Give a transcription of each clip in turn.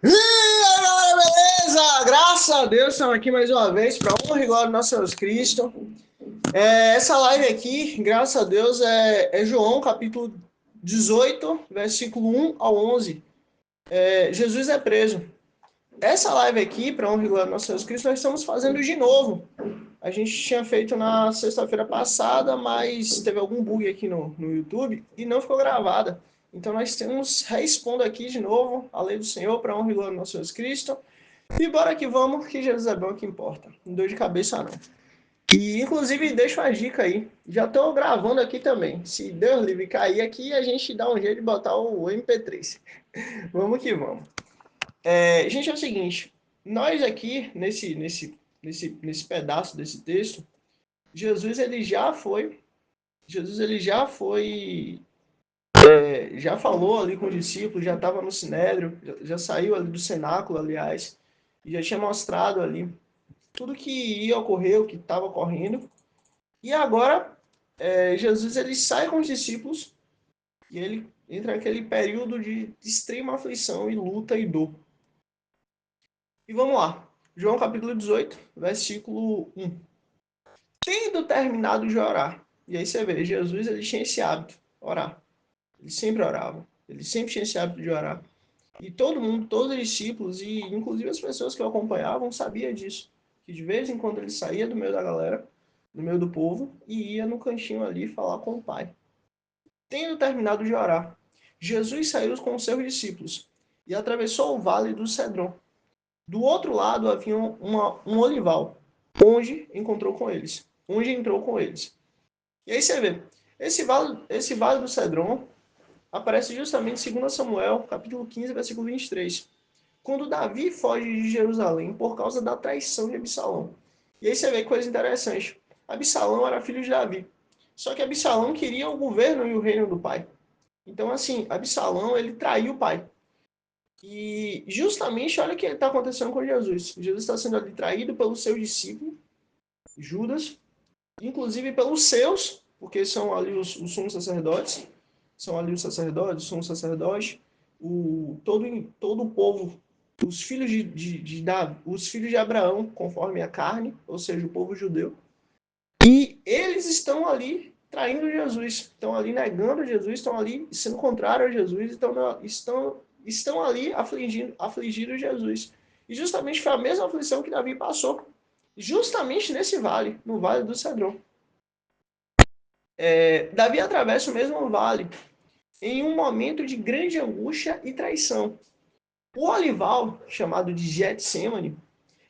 E aí, galera, beleza? Graças a Deus, estamos aqui mais uma vez para honra e glória do nosso Jesus Cristo. Essa live aqui, graças a Deus, é João, capítulo 18, versículo 1 ao 11. Jesus é preso. Essa live aqui, para honra e glória do nosso Jesus Cristo, nós estamos fazendo de novo. A gente tinha feito na sexta-feira passada, mas teve algum bug aqui no YouTube e não ficou gravada. Então nós estamos reexpondo aqui de novo a lei do Senhor para honra e glória do nosso Jesus Cristo. E bora que vamos, que Jesus é bom, que importa. Não dor de cabeça não. E inclusive deixa uma dica aí. Já estou gravando aqui também. Se Deus livre cair aqui, a gente dá um jeito de botar o MP3. Vamos que vamos. Gente, é o seguinte. Nós aqui, nesse pedaço desse texto, Jesus ele já foi. Jesus ele já falou ali com os discípulos, já estava no Sinédrio, já saiu ali do cenáculo, aliás, e já tinha mostrado ali tudo que ia ocorrer, o que estava ocorrendo. E agora, Jesus ele sai com os discípulos e ele entra naquele período de extrema aflição e luta e dor. E vamos lá. João capítulo 18, versículo 1. Tendo terminado de orar, e aí você vê, Jesus ele tinha esse hábito, orar. Ele sempre orava. Ele sempre tinha esse hábito de orar. E todo mundo, todos os discípulos, e inclusive as pessoas que o acompanhavam, sabia disso. Que de vez em quando ele saía do meio da galera, do meio do povo, e ia no cantinho ali falar com o Pai. Tendo terminado de orar, Jesus saiu com os seus discípulos e atravessou o vale do Cedron. Do outro lado havia um olival, onde encontrou com eles, onde entrou com eles. E aí você vê, esse vale do Cedron aparece justamente em 2 Samuel, capítulo 15, versículo 23. Quando Davi foge de Jerusalém por causa da traição de Absalão. E aí você vê coisa interessante. Absalão era filho de Davi. Só que Absalão queria o governo e o reino do pai. Então, assim, Absalão, ele traiu o pai. E justamente, olha o que está acontecendo com Jesus. Jesus está sendo ali traído pelo seu discípulo, Judas, inclusive pelos seus, porque são ali os sumos sacerdotes, são ali os sacerdotes, os sumos sacerdotes, todo o povo, os filhos os filhos de Abraão, conforme a carne, ou seja, o povo judeu, e eles estão ali traindo Jesus, estão ali negando Jesus, estão ali sendo contrários a Jesus, estão ali afligindo Jesus. E justamente foi a mesma aflição que Davi passou, justamente nesse vale, no vale do Cedron. Davi atravessa o mesmo vale em um momento de grande angústia e traição. O olival, chamado de Getsemane,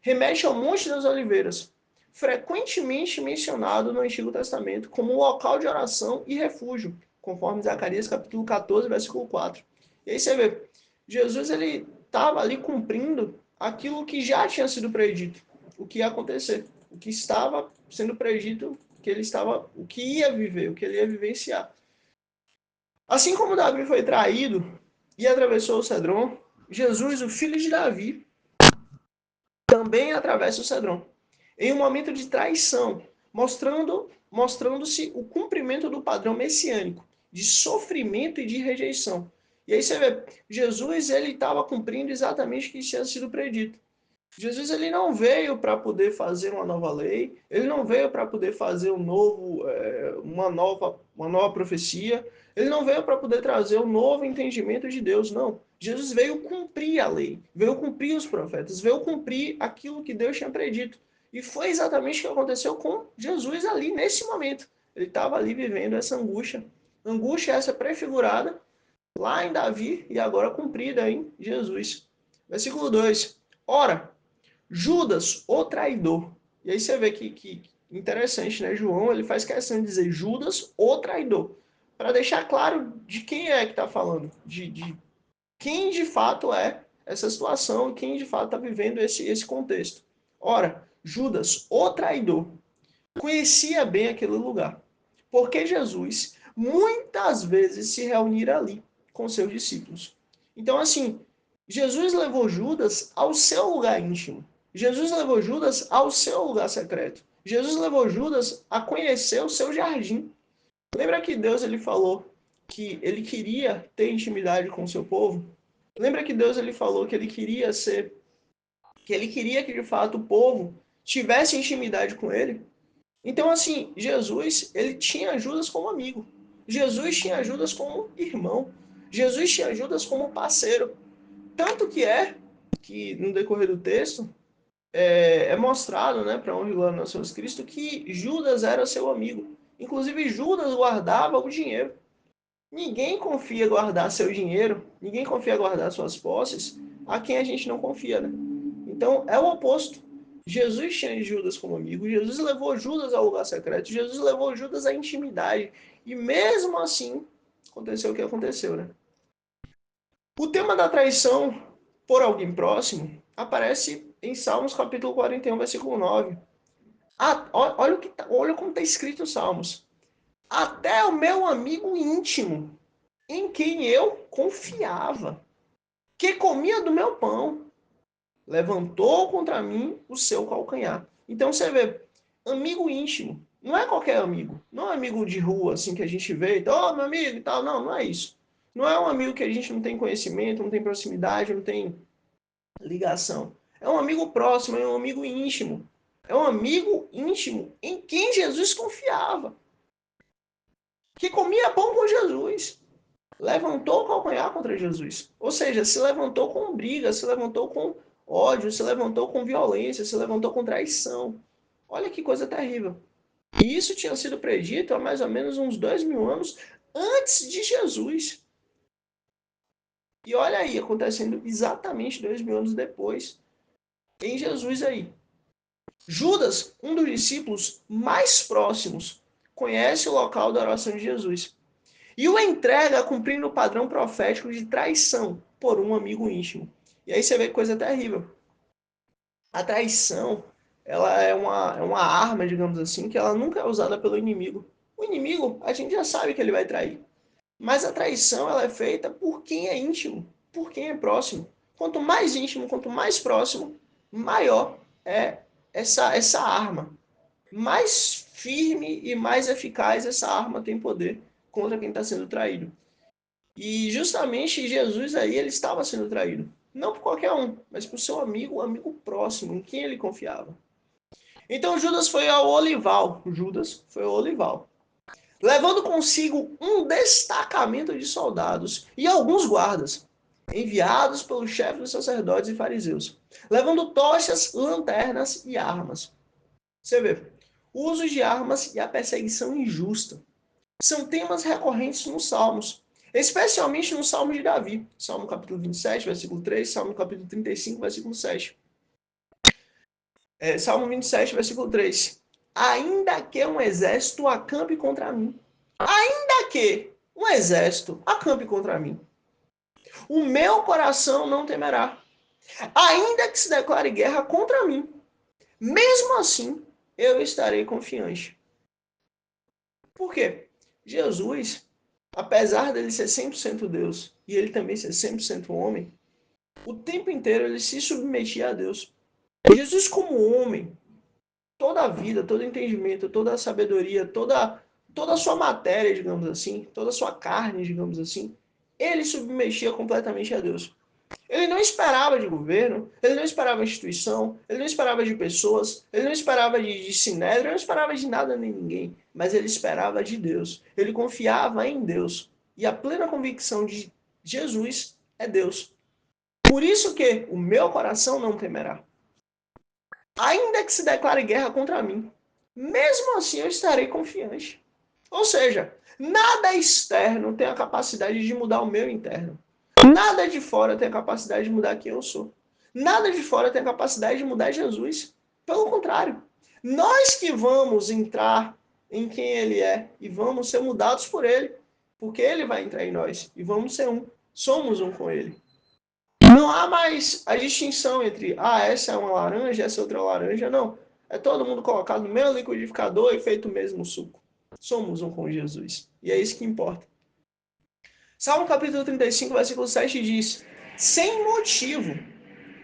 remete ao Monte das Oliveiras, frequentemente mencionado no Antigo Testamento como um local de oração e refúgio, conforme Zacarias capítulo 14, versículo 4. E aí você vê, Jesus ele estava ali cumprindo aquilo que já tinha sido predito, o que ia acontecer, o que estava sendo predito, o que ia viver, o que ele ia vivenciar. Assim como Davi foi traído e atravessou o Cedron, Jesus, o filho de Davi, também atravessa o Cedron, em um momento de traição, mostrando-se o cumprimento do padrão messiânico, de sofrimento e de rejeição. E aí você vê, Jesus ele estava cumprindo exatamente o que tinha sido predito. Jesus ele não veio para poder fazer uma nova lei, ele não veio para poder fazer uma nova profecia, ele não veio para poder trazer um novo entendimento de Deus, não. Jesus veio cumprir a lei, veio cumprir os profetas, veio cumprir aquilo que Deus tinha predito. E foi exatamente o que aconteceu com Jesus ali nesse momento. Ele estava ali vivendo essa angústia essa prefigurada lá em Davi e agora cumprida em Jesus. Versículo 2. Ora, Judas, o traidor. E aí você vê que interessante, né? João ele faz questão de dizer Judas, o traidor, para deixar claro de quem é que está falando, de quem de fato é essa situação e quem de fato está vivendo esse contexto. Ora, Judas, o traidor, conhecia bem aquele lugar, porque Jesus muitas vezes se reunira ali com seus discípulos. Então, assim, Jesus levou Judas ao seu lugar íntimo. Jesus levou Judas ao seu lugar secreto. Jesus levou Judas a conhecer o seu jardim. Lembra que Deus ele falou que ele queria ter intimidade com o seu povo? Lembra que Deus ele falou que ele queria que de fato o povo tivesse intimidade com ele? Então, assim, Jesus, ele tinha Judas como amigo. Jesus tinha Judas como irmão. Jesus tinha Judas como parceiro. Tanto que no decorrer do texto, é mostrado, né, para honra e glória do nosso Jesus Cristo, que Judas era seu amigo. Inclusive, Judas guardava o dinheiro. Ninguém confia guardar seu dinheiro, ninguém confia guardar suas posses a quem a gente não confia, né? Então, é o oposto. Jesus tinha Judas como amigo, Jesus levou Judas ao lugar secreto, Jesus levou Judas à intimidade. E mesmo assim, aconteceu o que aconteceu, né? O tema da traição por alguém próximo aparece em Salmos capítulo 41, versículo 9. Olha como está escrito os Salmos. Até o meu amigo íntimo, em quem eu confiava, que comia do meu pão, levantou contra mim o seu calcanhar. Então você vê, amigo íntimo, não é qualquer amigo, não é amigo de rua, assim, que a gente vê, oh, meu amigo e tal, não, não é isso. Não é um amigo que a gente não tem conhecimento, não tem proximidade, não tem ligação. É um amigo próximo, é um amigo íntimo. É um amigo íntimo em quem Jesus confiava, que comia pão com Jesus. Levantou o calcanhar contra Jesus. Ou seja, se levantou com briga, se levantou com ódio, se levantou com violência, se levantou com traição. Olha que coisa terrível. E isso tinha sido predito há mais ou menos uns 2000 anos antes de Jesus. E olha aí, acontecendo exatamente 2000 anos depois, em Jesus aí. Judas, um dos discípulos mais próximos, conhece o local da oração de Jesus e o entrega cumprindo o padrão profético de traição por um amigo íntimo. E aí você vê que coisa terrível. A traição, ela é uma arma, digamos assim, que ela nunca é usada pelo inimigo. O inimigo, a gente já sabe que ele vai trair. Mas a traição, ela é feita por quem é íntimo, por quem é próximo. Quanto mais íntimo, quanto mais próximo, maior é essa arma. Mais firme e mais eficaz essa arma tem poder contra quem está sendo traído. E justamente Jesus aí, ele estava sendo traído. Não por qualquer um, mas por seu amigo, amigo próximo, em quem ele confiava. Então Judas foi ao olival. Judas foi ao olival. Levando consigo um destacamento de soldados e alguns guardas, enviados pelos chefes dos sacerdotes e fariseus, levando tochas, lanternas e armas. Você vê, o uso de armas e a perseguição injusta são temas recorrentes nos Salmos, especialmente no Salmo de Davi, Salmo capítulo 27, versículo 3, Salmo capítulo 35, versículo 7. Salmo 27, versículo 3. Ainda que um exército acampe contra mim, ainda que um exército acampe contra mim, o meu coração não temerá. Ainda que se declare guerra contra mim, mesmo assim eu estarei confiante. Por quê? Jesus, apesar dele ser 100% Deus e ele também ser 100% homem, o tempo inteiro ele se submetia a Deus. Jesus como homem, toda a vida, todo o entendimento, toda a sabedoria, toda a sua matéria, digamos assim, toda a sua carne, digamos assim, ele submetia completamente a Deus. Ele não esperava de governo, ele não esperava de instituição, ele não esperava de pessoas, ele não esperava de sinédrio, ele não esperava de nada nem ninguém, mas ele esperava de Deus. Ele confiava em Deus. E a plena convicção de Jesus é Deus. Por isso que o meu coração não temerá. Ainda que se declare guerra contra mim, mesmo assim eu estarei confiante. Ou seja, nada externo tem a capacidade de mudar o meu interno. Nada de fora tem a capacidade de mudar quem eu sou. Nada de fora tem a capacidade de mudar Jesus. Pelo contrário, nós que vamos entrar em quem ele é e vamos ser mudados por ele, porque ele vai entrar em nós e vamos ser um. Somos um com ele. Não há mais a distinção entre, essa é uma laranja, essa é outra laranja, não. É todo mundo colocado no mesmo liquidificador e feito o mesmo suco. Somos um com Jesus. E é isso que importa. Salmo capítulo 35, versículo 7 diz: sem motivo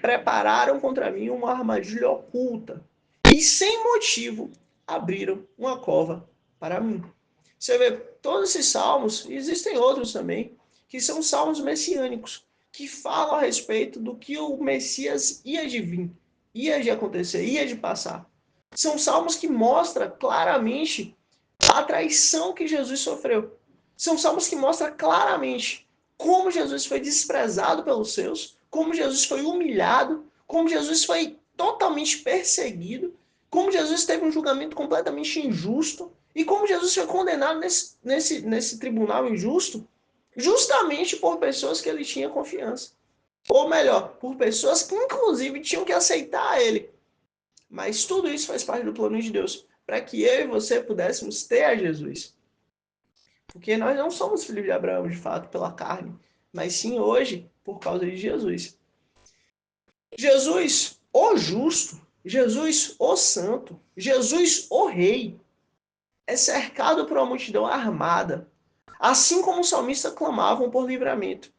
prepararam contra mim uma armadilha oculta, e sem motivo abriram uma cova para mim. Você vê, todos esses salmos, e existem outros também, que são salmos messiânicos, que falam a respeito do que o Messias ia de vir, ia de acontecer, ia de passar. São salmos que mostram claramente a traição que Jesus sofreu. São salmos que mostram claramente como Jesus foi desprezado pelos seus, como Jesus foi humilhado, como Jesus foi totalmente perseguido, como Jesus teve um julgamento completamente injusto e como Jesus foi condenado nesse tribunal injusto justamente por pessoas que ele tinha confiança. Ou melhor, por pessoas que inclusive tinham que aceitar ele. Mas tudo isso faz parte do plano de Deus, para que eu e você pudéssemos ter a Jesus. Porque nós não somos filhos de Abraão, de fato, pela carne, mas sim hoje, por causa de Jesus. Jesus, o justo, Jesus, o santo, Jesus, o rei, é cercado por uma multidão armada, assim como os salmistas clamavam por livramento,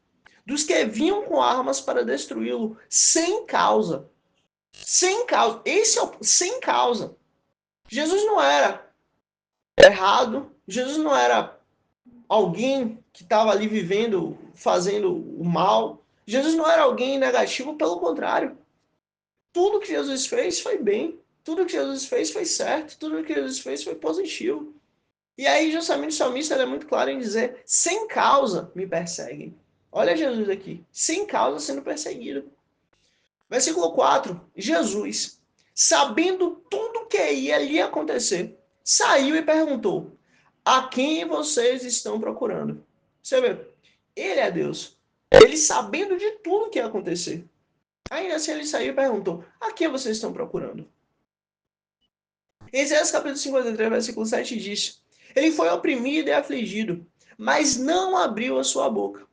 dos que vinham com armas para destruí-lo, sem causa. Sem causa. Esse é o sem causa. Jesus não era errado, Jesus não era alguém que estava ali vivendo, fazendo o mal. Jesus não era alguém negativo, pelo contrário. Tudo que Jesus fez foi bem. Tudo que Jesus fez foi certo. Tudo que Jesus fez foi positivo. E aí, justamente, o salmista é muito claro em dizer: sem causa me perseguem. Olha Jesus aqui, sem causa sendo perseguido. Versículo 4: Jesus, sabendo tudo que ia lhe acontecer, saiu e perguntou: a quem vocês estão procurando? Você vê, ele é Deus. Ele sabendo de tudo que ia acontecer. Ainda assim ele saiu e perguntou: a quem vocês estão procurando? Em Isaías capítulo 53, versículo 7 diz: ele foi oprimido e afligido, mas não abriu a sua boca.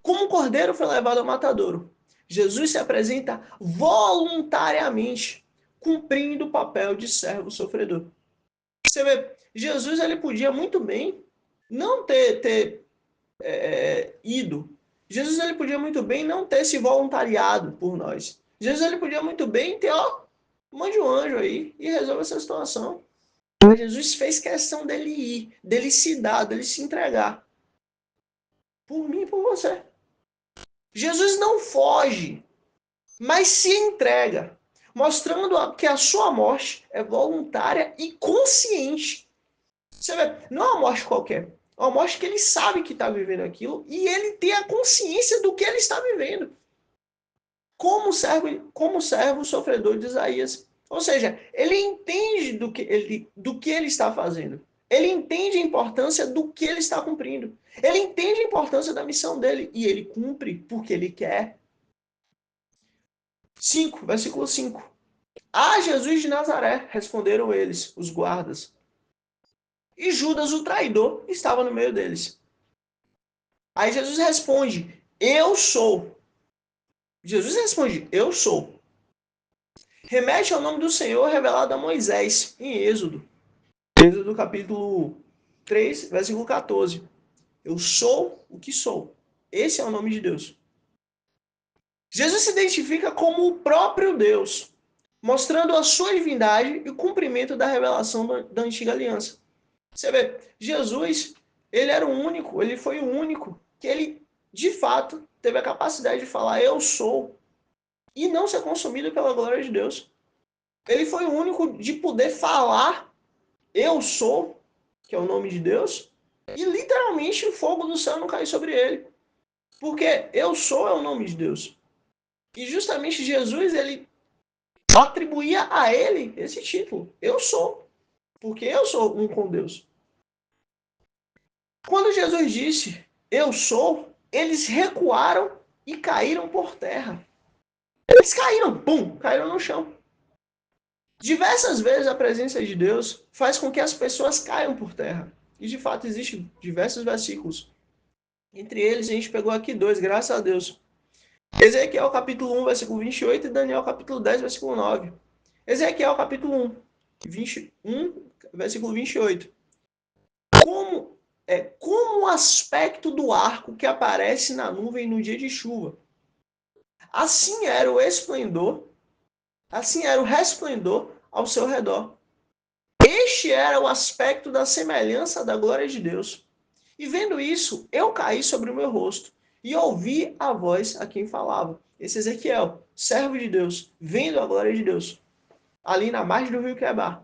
Como um cordeiro foi levado ao matadouro, Jesus se apresenta voluntariamente, cumprindo o papel de servo sofredor. Você vê, Jesus ele podia muito bem não ter ido. Jesus ele podia muito bem não ter se voluntariado por nós. Jesus ele podia muito bem ter, mande um anjo aí e resolve essa situação. Mas Jesus fez questão dele ir, dele se dar, dele se entregar. Por mim e por você. Jesus não foge, mas se entrega, mostrando que a sua morte é voluntária e consciente. Você vê, não é uma morte qualquer, é uma morte que ele sabe que está vivendo aquilo e ele tem a consciência do que ele está vivendo. Como servo sofredor de Isaías. Ou seja, ele entende do que ele está fazendo. Ele entende a importância do que ele está cumprindo. Ele entende a importância da missão dele e ele cumpre porque ele quer. 5, versículo 5. Ah, Jesus de Nazaré, responderam eles, os guardas. E Judas, o traidor, estava no meio deles. Aí Jesus responde: eu sou. Jesus responde: eu sou. Remete ao nome do Senhor revelado a Moisés, em Êxodo. Êxodo capítulo 3, versículo 14. Eu sou o que sou. Esse é o nome de Deus. Jesus se identifica como o próprio Deus, mostrando a sua divindade e o cumprimento da revelação da antiga aliança. Você vê, Jesus, ele era o único, ele foi o único que ele, de fato, teve a capacidade de falar eu sou e não ser consumido pela glória de Deus. Ele foi o único de poder falar eu sou, que é o nome de Deus, e literalmente o fogo do céu não caiu sobre ele. Porque eu sou é o nome de Deus. E justamente Jesus, ele atribuía a ele esse título. Eu sou. Porque eu sou um com Deus. Quando Jesus disse, eu sou, eles recuaram e caíram por terra. Eles caíram, pum, caíram no chão. Diversas vezes a presença de Deus faz com que as pessoas caiam por terra. E de fato existem diversos versículos. Entre eles a gente pegou aqui 2, graças a Deus. Ezequiel capítulo 1, versículo 28 e Daniel capítulo 10, versículo 9. Ezequiel capítulo 1, 21, versículo 28. Como o aspecto do arco que aparece na nuvem no dia de chuva. Assim era o esplendor, assim era o resplendor ao seu redor. Este era o aspecto da semelhança da glória de Deus. E vendo isso, eu caí sobre o meu rosto e ouvi a voz a quem falava. Esse Ezequiel, servo de Deus, vendo a glória de Deus, ali na margem do rio Quebar.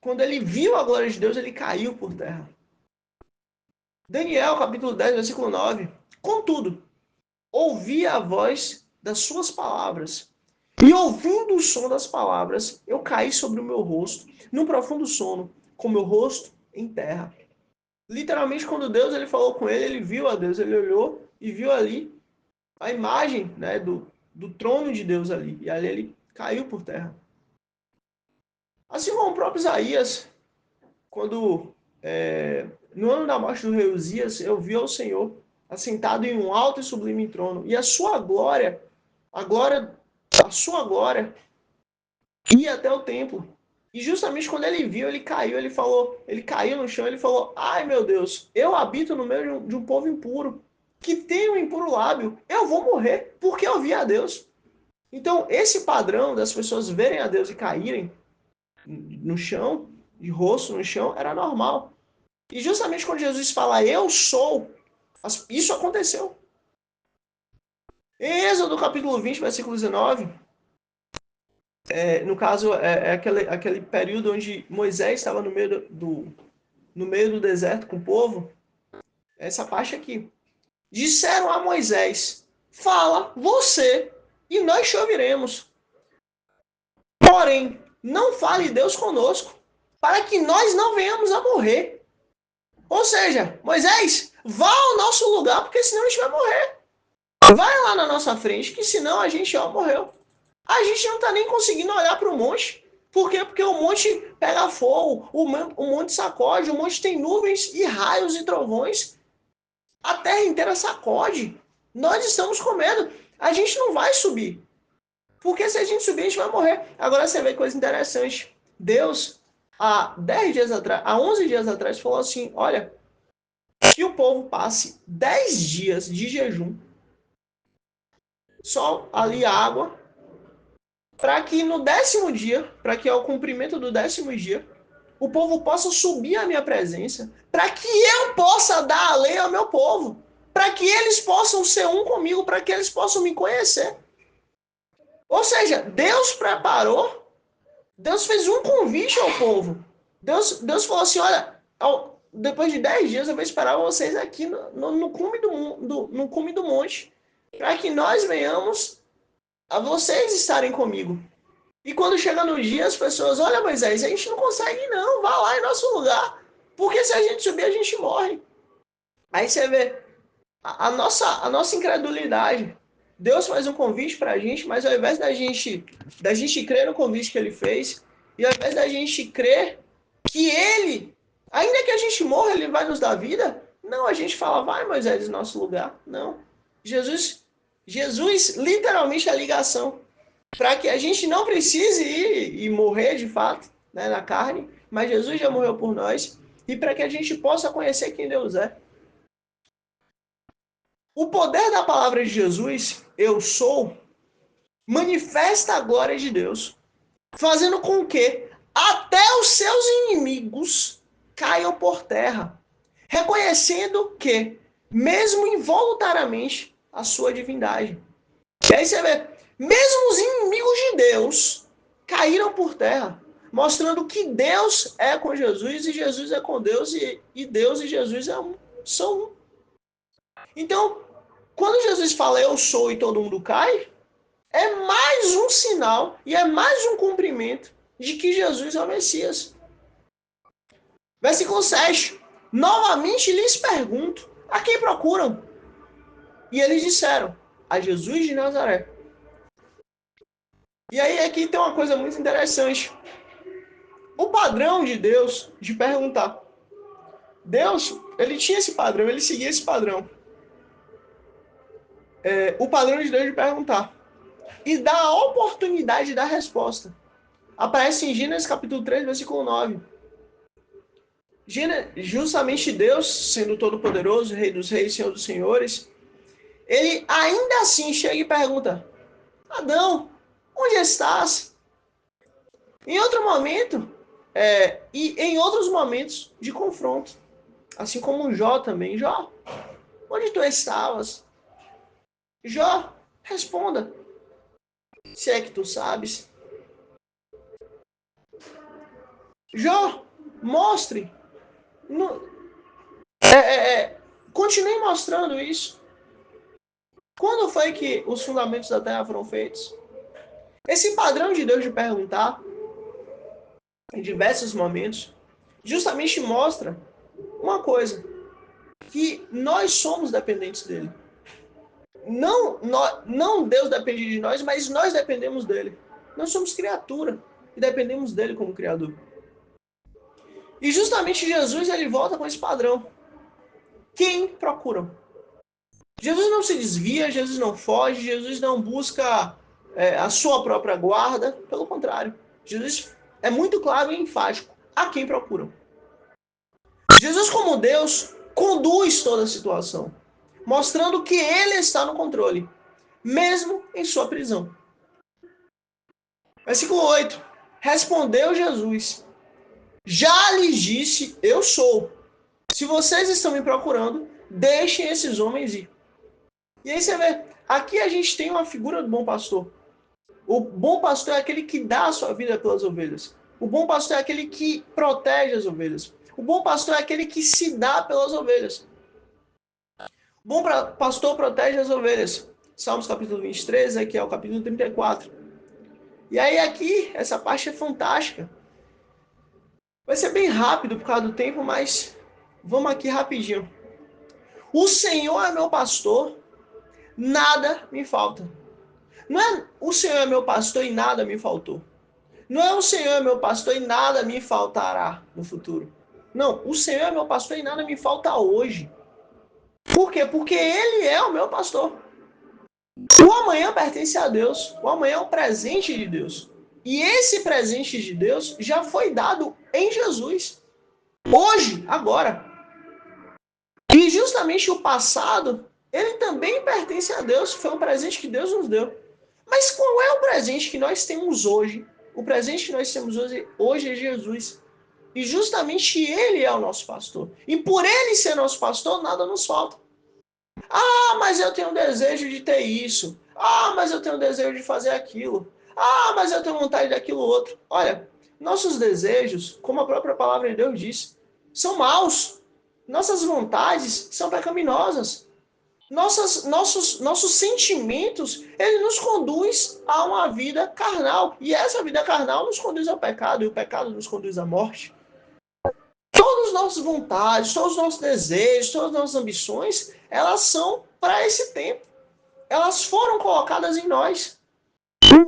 Quando ele viu a glória de Deus, ele caiu por terra. Daniel, capítulo 10, versículo 9. Contudo, ouvi a voz das suas palavras, e ouvindo o som das palavras, eu caí sobre o meu rosto, num profundo sono, com meu rosto em terra. Literalmente, quando Deus ele falou com ele, ele viu a Deus, ele olhou e viu ali a imagem, né, do trono de Deus ali. E ali ele caiu por terra. Assim como o próprio Isaías, quando no ano da morte do rei Uzias, eu vi ao Senhor assentado em um alto e sublime trono, e a sua glória, a sua glória ia até o templo. E justamente quando ele viu, ele caiu, ele caiu no chão, ele falou: "Ai, meu Deus, eu habito no meio de um povo impuro, que tem um impuro lábio. Eu vou morrer porque eu vi a Deus." Então, esse padrão das pessoas verem a Deus e caírem no chão, de rosto no chão, era normal. E justamente quando Jesus fala "eu sou", isso aconteceu. Em Êxodo capítulo 20, versículo 19, no caso, é aquele período onde Moisés estava no meio do deserto com o povo, essa parte aqui. Disseram a Moisés: "Fala você, e nós te ouviremos. Porém, não fale Deus conosco, para que nós não venhamos a morrer." Ou seja, Moisés, vá ao nosso lugar, porque senão a gente vai morrer. Vai lá na nossa frente, que senão a gente já morreu. A gente não está nem conseguindo olhar para o monte. Por quê? Porque o monte pega fogo, o monte sacode, o monte tem nuvens e raios e trovões. A terra inteira sacode. Nós estamos com medo. A gente não vai subir. Porque se a gente subir, a gente vai morrer. Agora você vê coisa interessante. Deus, há 10 dias atrás, há 11 dias atrás, falou assim: olha, que o povo passe 10 dias de jejum, só ali água, para que no 10º dia, para que ao cumprimento do 10º dia, o povo possa subir à minha presença, para que eu possa dar a lei ao meu povo, para que eles possam ser um comigo, para que eles possam me conhecer. Ou seja, Deus preparou, Deus fez um convite ao povo. Deus falou assim: olha, depois de 10 dias eu vou esperar vocês aqui no cume do monte, para que nós venhamos a vocês estarem comigo. E quando chega no dia, as pessoas: olha, Moisés, a gente não consegue não, vá lá em nosso lugar, porque se a gente subir, a gente morre. Aí você vê a nossa incredulidade. Deus faz um convite para a gente, mas ao invés da gente crer no convite que ele fez, e ao invés da gente crer que ele, ainda que a gente morra, ele vai nos dar vida, não, a gente fala: vai, Moisés, em nosso lugar. Não. Jesus literalmente é a ligação para que a gente não precise ir e morrer de fato, né, na carne, mas Jesus já morreu por nós, e para que a gente possa conhecer quem Deus é. O poder da palavra de Jesus, "eu sou", manifesta a glória de Deus, fazendo com que até os seus inimigos caiam por terra, reconhecendo que, mesmo involuntariamente, a sua divindade. E aí você vê, mesmo os inimigos de Deus caíram por terra, mostrando que Deus é com Jesus e Jesus é com Deus, e Deus e Jesus são um. Então, quando Jesus fala "eu sou" e todo mundo cai, é mais um sinal e é mais um cumprimento de que Jesus é o Messias. Versículo 7. Novamente lhes pergunto: a quem procuram? E eles disseram: a Jesus de Nazaré. E aí aqui tem uma coisa muito interessante. O padrão de Deus de perguntar. Deus, ele tinha esse padrão, ele seguia esse padrão. O padrão de Deus de perguntar. E dá a oportunidade da resposta. Aparece em Gênesis capítulo 3, versículo 9. Justamente Deus, sendo todo-poderoso, Rei dos reis, Senhor dos senhores, ele ainda assim chega e pergunta: Adão, onde estás? Em outro momento, e em outros momentos de confronto, assim como Jó também. Jó, onde tu estavas? Jó, responda. Se é que tu sabes. Jó, mostre. Continue mostrando isso. Quando foi que os fundamentos da terra foram feitos? Esse padrão de Deus de perguntar, em diversos momentos, justamente mostra uma coisa, que nós somos dependentes dele. Não Deus depende de nós, mas nós dependemos dele. Nós somos criatura e dependemos dele como criador. E justamente Jesus, ele volta com esse padrão. Quem procuram? Jesus não se desvia, Jesus não foge, Jesus não busca a sua própria guarda. Pelo contrário, Jesus é muito claro e enfático. A quem procuram? Jesus, como Deus, conduz toda a situação, mostrando que ele está no controle, mesmo em sua prisão. Versículo 8. Respondeu Jesus: já lhes disse, eu sou. Se vocês estão me procurando, deixem esses homens ir. E aí você vê, aqui a gente tem uma figura do bom pastor. O bom pastor é aquele que dá a sua vida pelas ovelhas. O bom pastor é aquele que protege as ovelhas. O bom pastor é aquele que se dá pelas ovelhas. O bom pastor protege as ovelhas. Salmos capítulo 23, aqui é o capítulo 34. E aí aqui, essa parte é fantástica. Vai ser bem rápido por causa do tempo, mas vamos aqui rapidinho. O Senhor é meu pastor, nada me falta. Não é o Senhor é meu pastor e nada me faltou. Não é o Senhor é meu pastor e nada me faltará no futuro. Não, o Senhor é meu pastor e nada me falta hoje. Por quê? Porque Ele é o meu pastor. O amanhã pertence a Deus. O amanhã é um presente de Deus. E esse presente de Deus já foi dado em Jesus. Hoje, agora. E justamente o passado, ele também pertence a Deus. Foi um presente que Deus nos deu. Mas qual é o presente que nós temos hoje? O presente que nós temos hoje é Jesus. E justamente ele é o nosso pastor. E por ele ser nosso pastor, nada nos falta. Ah, mas eu tenho desejo de ter isso. Ah, mas eu tenho desejo de fazer aquilo. Ah, mas eu tenho vontade daquilo outro. Olha, nossos desejos, como a própria palavra de Deus diz, são maus. Nossas vontades são pecaminosas. Nossos sentimentos, ele nos conduz a uma vida carnal. E essa vida carnal nos conduz ao pecado, e o pecado nos conduz à morte. Todas as nossas vontades, todos os nossos desejos, todas as nossas ambições, elas são para esse tempo. Elas foram colocadas em nós.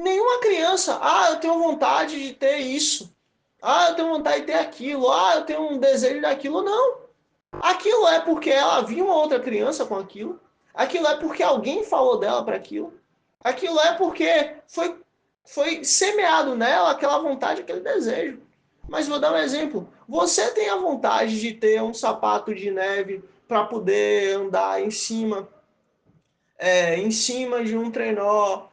Nenhuma criança, eu tenho vontade de ter isso. Eu tenho vontade de ter aquilo. Eu tenho um desejo daquilo. Não. Aquilo é porque ela viu uma outra criança com aquilo. Aquilo é porque alguém falou dela para aquilo. Aquilo é porque foi semeado nela aquela vontade, aquele desejo. Mas vou dar um exemplo. Você tem a vontade de ter um sapato de neve para poder andar em cima de um trenó,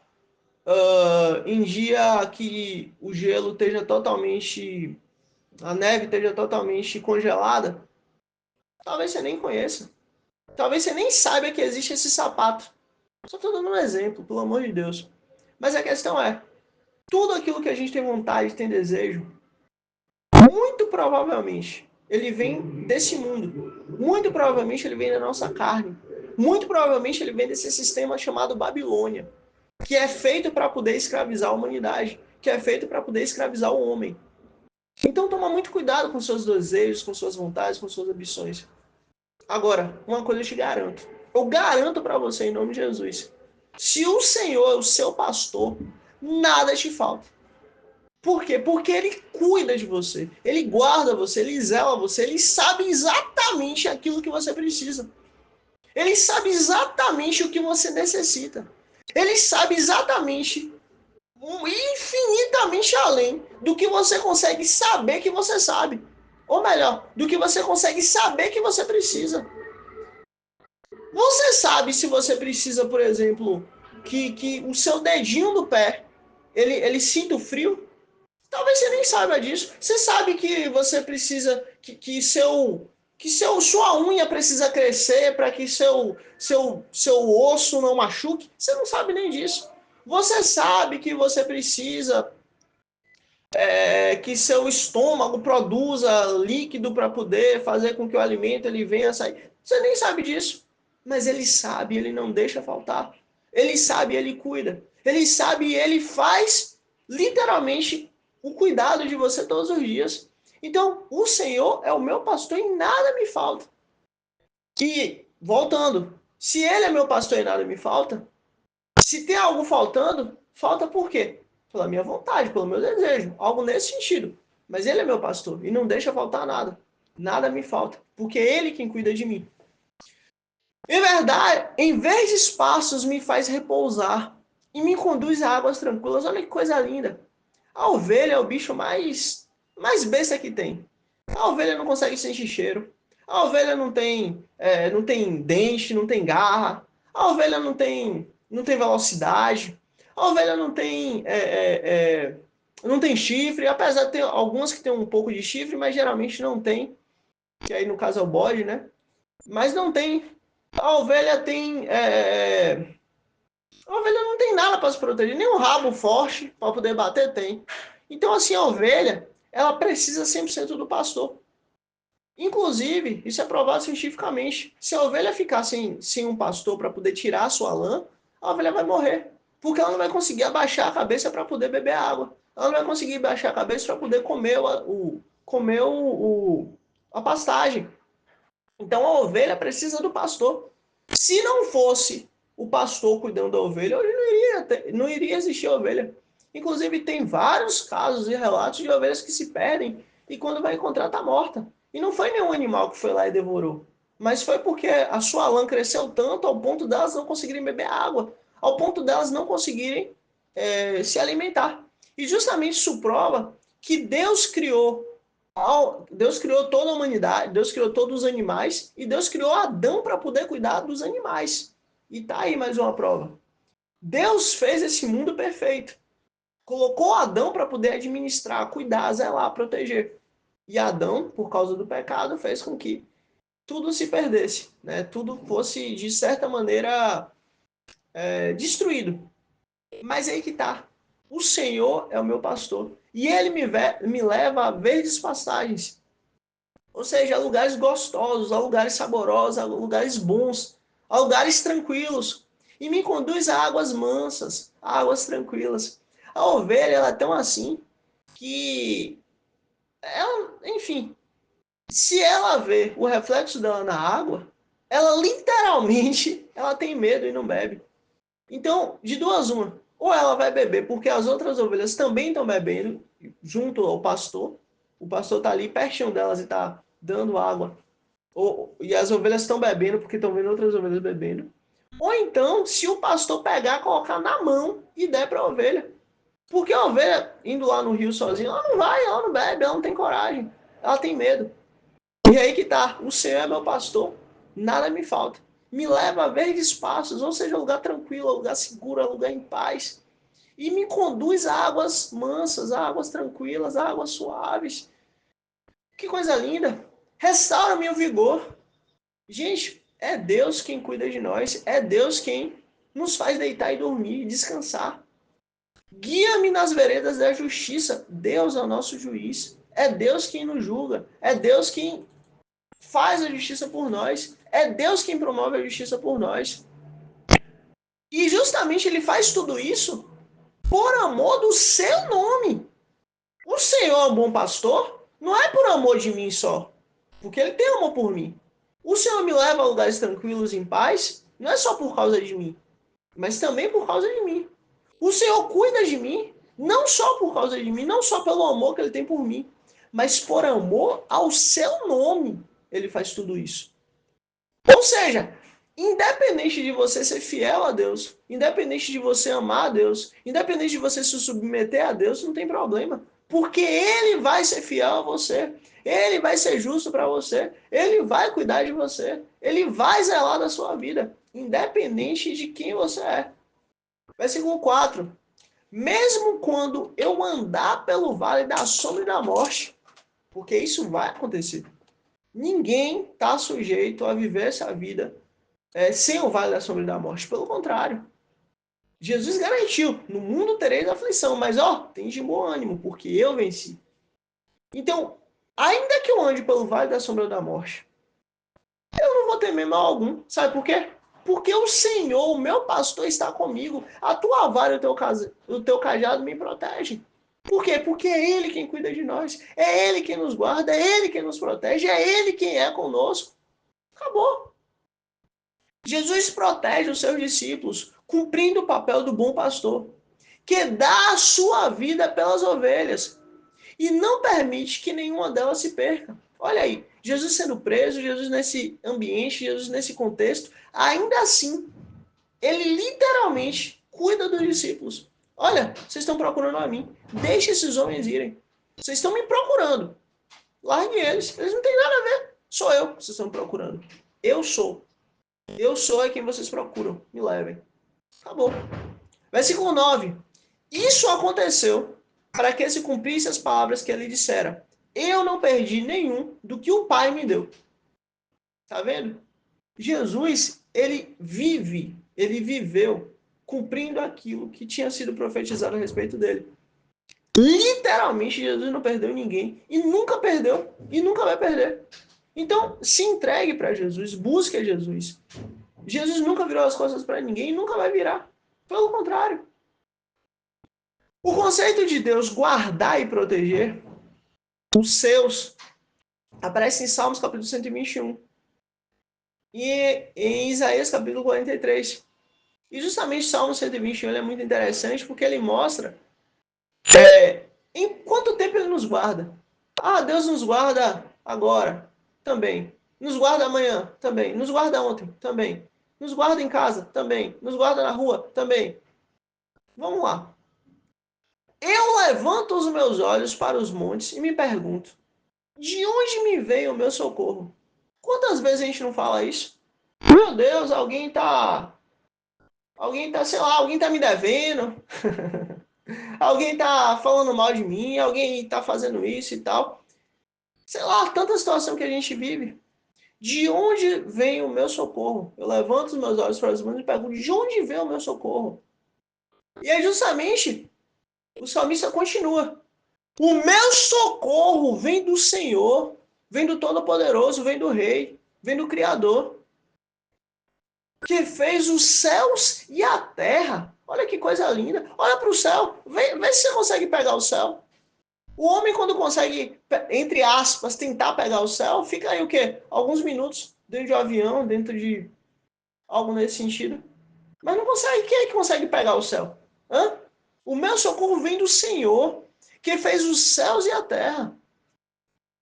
em dia que o gelo esteja totalmente, a neve esteja totalmente congelada? Talvez você nem conheça. Talvez você nem saiba que existe esse sapato. Só estou dando um exemplo, pelo amor de Deus. Mas a questão é, tudo aquilo que a gente tem vontade, tem desejo, muito provavelmente ele vem desse mundo. Muito provavelmente ele vem da nossa carne. Muito provavelmente ele vem desse sistema chamado Babilônia, que é feito para poder escravizar a humanidade, que é feito para poder escravizar o homem. Então toma muito cuidado com seus desejos, com suas vontades, com suas ambições. Agora, uma coisa eu te garanto. Eu garanto para você em nome de Jesus. Se o Senhor é o seu pastor, nada te falta. Por quê? Porque ele cuida de você, ele guarda você, ele zela você, ele sabe exatamente aquilo que você precisa. Ele sabe exatamente o que você necessita. Ele sabe exatamente, infinitamente além do que você consegue saber que você sabe. Ou melhor, do que você consegue saber que você precisa. Você sabe se você precisa, por exemplo, que o seu dedinho do pé, ele sinta o frio? Talvez você nem saiba disso. Você sabe que você precisa que que sua unha precisa crescer para que seu osso não machuque. Você não sabe nem disso. Você sabe que você precisa que seu estômago produza líquido para poder fazer com que o alimento ele venha sair. Você nem sabe disso. Mas ele sabe, ele não deixa faltar. Ele sabe, ele cuida. Ele sabe e ele faz literalmente o cuidado de você todos os dias. Então, o Senhor é o meu pastor e nada me falta. E, voltando, se ele é meu pastor e nada me falta, se tem algo faltando, falta por quê? Pela minha vontade, pelo meu desejo, algo nesse sentido. Mas ele é meu pastor e não deixa faltar nada. Nada me falta, porque é ele quem cuida de mim. Em verdade, em verdes passos me faz repousar e me conduz a águas tranquilas. Olha que coisa linda. A ovelha é o bicho mais besta que tem. A ovelha não consegue sentir cheiro. A ovelha não tem dente, não tem garra. A ovelha não tem velocidade. A ovelha não tem chifre, apesar de ter algumas que tem um pouco de chifre, mas geralmente não tem. Que aí no caso é o bode, né? Mas não tem. A ovelha tem. A ovelha não tem nada para se proteger, nem um rabo forte para poder bater tem. Então, assim, a ovelha, ela precisa 100% do pastor. Inclusive, isso é provado cientificamente. Se a ovelha ficar sem um pastor para poder tirar a sua lã, a ovelha vai morrer. Porque ela não vai conseguir abaixar a cabeça para poder beber água. Ela não vai conseguir abaixar a cabeça para poder a pastagem. Então a ovelha precisa do pastor. Se não fosse o pastor cuidando da ovelha, hoje não iria existir ovelha. Inclusive, tem vários casos e relatos de ovelhas que se perdem e quando vai encontrar está morta. E não foi nenhum animal que foi lá e devorou. Mas foi porque a sua lã cresceu tanto ao ponto delas não conseguirem beber água, ao ponto delas não conseguirem se alimentar. E justamente isso prova que Deus criou toda a humanidade, Deus criou todos os animais e Deus criou Adão para poder cuidar dos animais. E tá aí mais uma prova. Deus fez esse mundo perfeito. Colocou Adão para poder administrar, cuidar, zelar, proteger. E Adão, por causa do pecado, fez com que tudo se perdesse, né? Tudo fosse, de certa maneira, destruído. Mas aí que tá. O Senhor é o meu pastor. E ele me leva a verdes pastagens. Ou seja, a lugares gostosos, a lugares saborosos, a lugares bons, a lugares tranquilos. E me conduz a águas mansas, a águas tranquilas. A ovelha, ela é tão assim que ela, enfim, se ela vê o reflexo dela na água, ela literalmente ela tem medo e não bebe. Então, de duas uma, ou ela vai beber porque as outras ovelhas também estão bebendo junto ao pastor, o pastor está ali pertinho delas e está dando água, e as ovelhas estão bebendo porque estão vendo outras ovelhas bebendo. Ou então, se o pastor pegar, colocar na mão e der para a ovelha. Porque a ovelha indo lá no rio sozinha, ela não vai, ela não bebe, ela não tem coragem, ela tem medo. E aí que tá, o Senhor é meu pastor, nada me falta. Me leva a verdes passos, ou seja, lugar tranquilo, lugar seguro, lugar em paz. E me conduz a águas mansas, a águas tranquilas, a águas suaves. Que coisa linda! Restaura meu vigor. Gente, é Deus quem cuida de nós, é Deus quem nos faz deitar e dormir, descansar. Guia-me nas veredas da justiça. Deus é o nosso juiz. É Deus quem nos julga. É Deus quem faz a justiça por nós. É Deus quem promove a justiça por nós. E justamente ele faz tudo isso por amor do seu nome. O Senhor é um bom pastor, não é por amor de mim só, porque ele tem amor por mim. O Senhor me leva a lugares tranquilos em paz, não é só por causa de mim, mas também por causa de mim. O Senhor cuida de mim, não só por causa de mim, não só pelo amor que ele tem por mim, mas por amor ao seu nome, ele faz tudo isso. Ou seja, independente de você ser fiel a Deus, independente de você amar a Deus, independente de você se submeter a Deus, não tem problema. Porque Ele vai ser fiel a você. Ele vai ser justo para você. Ele vai cuidar de você. Ele vai zelar da sua vida, independente de quem você é. Versículo 4. Mesmo quando eu andar pelo vale da sombra e da morte, porque isso vai acontecer. Ninguém está sujeito a viver essa vida sem o vale da sombra da morte. Pelo contrário, Jesus garantiu, no mundo tereis aflição, mas tem de bom ânimo, porque eu venci. Então, ainda que eu ande pelo vale da sombra da morte, eu não vou temer mal algum. Sabe por quê? Porque o Senhor, o meu pastor, está comigo. A tua vara e o teu cajado me protegem. Por quê? Porque é Ele quem cuida de nós. É Ele quem nos guarda. É Ele quem nos protege. É Ele quem é conosco. Acabou. Jesus protege os seus discípulos, cumprindo o papel do bom pastor, que dá a sua vida pelas ovelhas e não permite que nenhuma delas se perca. Olha aí, Jesus sendo preso, Jesus nesse ambiente, Jesus nesse contexto, ainda assim, ele literalmente cuida dos discípulos. Olha, vocês estão procurando a mim, deixe esses homens irem. Vocês estão me procurando, larguem eles não têm nada a ver. Sou eu que vocês estão procurando. Eu sou. Eu sou quem vocês procuram. Me levem. Acabou. Versículo 9. Isso aconteceu para que se cumprisse as palavras que ele dissera. Eu não perdi nenhum do que o Pai me deu. Tá vendo? Jesus, ele viveu cumprindo aquilo que tinha sido profetizado a respeito dele. Literalmente, Jesus não perdeu ninguém e nunca perdeu e nunca vai perder. Então, se entregue para Jesus, busque a Jesus. Jesus nunca virou as costas para ninguém e nunca vai virar. Pelo contrário. O conceito de Deus guardar e proteger os seus aparece em Salmos capítulo 121 e em Isaías capítulo 43. E justamente Salmo 121 ele é muito interessante porque ele mostra em quanto tempo ele nos guarda. Deus nos guarda agora, também. Nos guarda amanhã, também. Nos guarda ontem, também. Nos guarda em casa, também. Nos guarda na rua, também. Vamos lá. Eu levanto os meus olhos para os montes e me pergunto, de onde me veio o meu socorro? Quantas vezes a gente não fala isso? Meu Deus, alguém tá, sei lá, alguém tá me devendo. Alguém tá falando mal de mim, alguém tá fazendo isso e tal. Sei lá, tanta situação que a gente vive. De onde vem o meu socorro? Eu levanto os meus olhos para os montes e pergunto, de onde vem o meu socorro? E aí justamente o salmista continua. O meu socorro vem do Senhor, vem do Todo-Poderoso, vem do Rei, vem do Criador, que fez os céus e a terra. Olha que coisa linda. Olha para o céu. Vê se você consegue pegar o céu. O homem, quando consegue, entre aspas, tentar pegar o céu, fica aí o quê? Alguns minutos dentro de um avião, dentro de algo nesse sentido. Mas não consegue. Quem é que consegue pegar o céu? Hã? O meu socorro vem do Senhor, que fez os céus e a terra.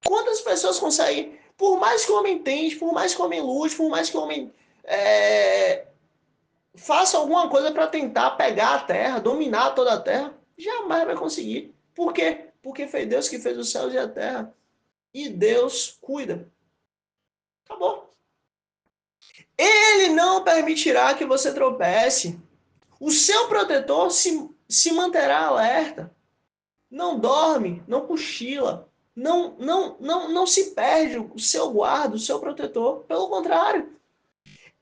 Quantas pessoas conseguem, por mais que o homem tente, por mais que o homem lute, por mais que o homem faça alguma coisa para tentar pegar a terra, dominar toda a terra, jamais vai conseguir. Por quê? Porque foi Deus que fez os céus e a terra. E Deus cuida. Acabou. Ele não permitirá que você tropece. O seu protetor se manterá alerta. Não dorme, não cochila, não se perde o seu guarda, o seu protetor. Pelo contrário,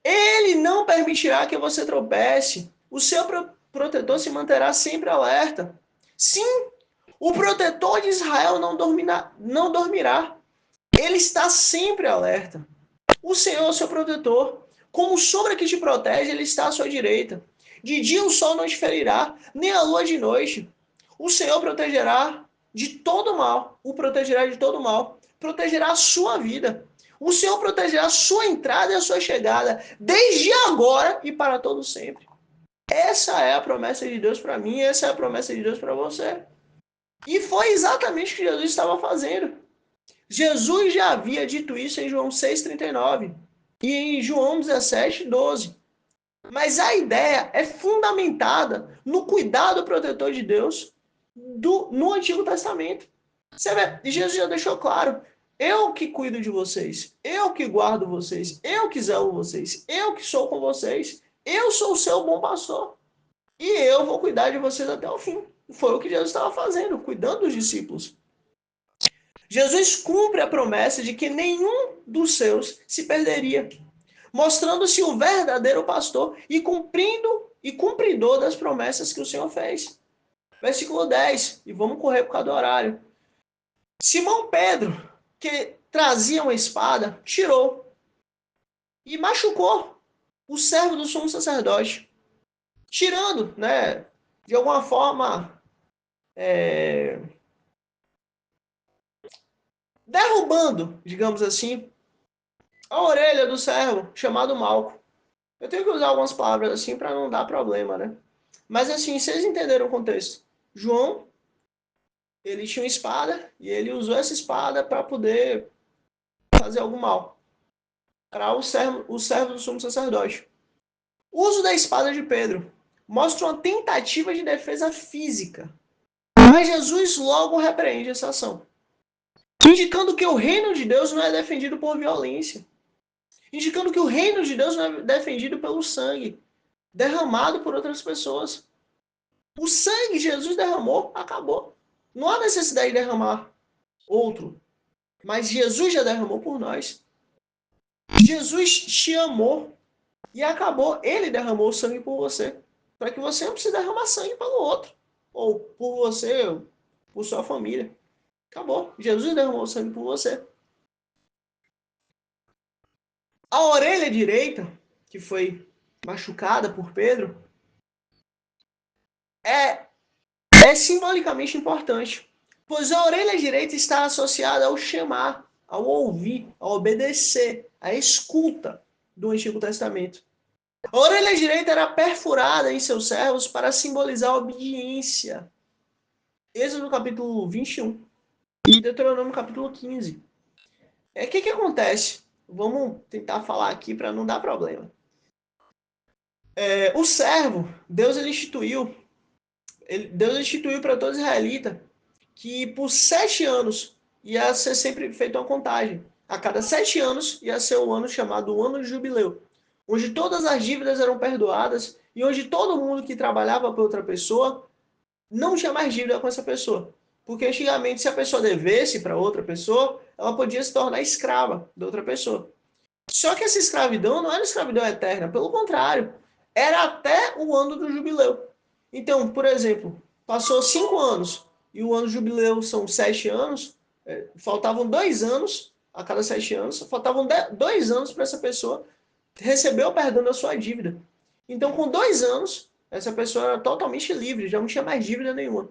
ele não permitirá que você tropece. O seu protetor se manterá sempre alerta. Sim, o protetor de Israel não dormirá. Ele está sempre alerta. O Senhor é o seu protetor. Como sombra que te protege, ele está à sua direita. De dia o sol não te ferirá, nem a lua de noite. O Senhor protegerá de todo mal. O protegerá de todo mal. Protegerá a sua vida. O Senhor protegerá a sua entrada e a sua chegada, desde agora e para todo sempre. Essa é a promessa de Deus para mim, essa é a promessa de Deus para você. E foi exatamente o que Jesus estava fazendo. Jesus já havia dito isso em João 6,39 e em João 17,12. Mas a ideia é fundamentada no cuidado protetor de Deus no Antigo Testamento. Você vê, Jesus já deixou claro, eu que cuido de vocês, eu que guardo vocês, eu que zelo vocês, eu que sou com vocês, eu sou o seu bom pastor. E eu vou cuidar de vocês até o fim. Foi o que Jesus estava fazendo, cuidando dos discípulos. Jesus cumpre a promessa de que nenhum dos seus se perderia, mostrando-se o verdadeiro pastor e cumpridor das promessas que o Senhor fez. Versículo 10, e vamos correr por causa do horário. Simão Pedro, que trazia uma espada, tirou e machucou o servo do sumo sacerdote, tirando, né, de alguma forma, derrubando, digamos assim, a orelha do servo, chamado Malco. Eu tenho que usar algumas palavras assim para não dar problema, né? Mas assim, vocês entenderam o contexto. João, ele tinha uma espada e ele usou essa espada para poder fazer algo mal para o servo do sumo sacerdote. O uso da espada de Pedro mostra uma tentativa de defesa física, mas Jesus logo repreende essa ação, indicando que o reino de Deus não é defendido por violência, indicando que o reino de Deus não é defendido pelo sangue derramado por outras pessoas. O sangue que Jesus derramou, acabou. Não há necessidade de derramar outro, mas Jesus já derramou por nós. Jesus te amou e acabou. Ele derramou sangue por você, para que você não precise derramar sangue pelo outro, ou por você, ou por sua família. Acabou. Jesus derramou sangue por você. A orelha direita, que foi machucada por Pedro, é, é simbolicamente importante, pois a orelha direita está associada ao chamar, ao ouvir, ao obedecer, à escuta do Antigo Testamento. A orelha direita era perfurada em seus servos para simbolizar a obediência. Êxodo capítulo 21 e Deuteronômio capítulo 15. O que acontece? Vamos tentar falar aqui para não dar problema. O servo, Deus instituiu para todo israelita que por 7 anos ia ser sempre feita uma contagem. A cada 7 anos ia ser o ano chamado o ano de jubileu, onde todas as dívidas eram perdoadas e onde todo mundo que trabalhava para outra pessoa não tinha mais dívida com essa pessoa. Porque antigamente, se a pessoa devesse para outra pessoa, ela podia se tornar escrava da outra pessoa. Só que essa escravidão não era escravidão eterna, pelo contrário, era até o ano do jubileu. Então, por exemplo, passou 5 anos e o ano do jubileu são 7 anos, faltavam 2 anos a cada 7 anos, faltavam 2 anos para essa pessoa receber o perdão da sua dívida. Então, com 2 anos, essa pessoa era totalmente livre, já não tinha mais dívida nenhuma.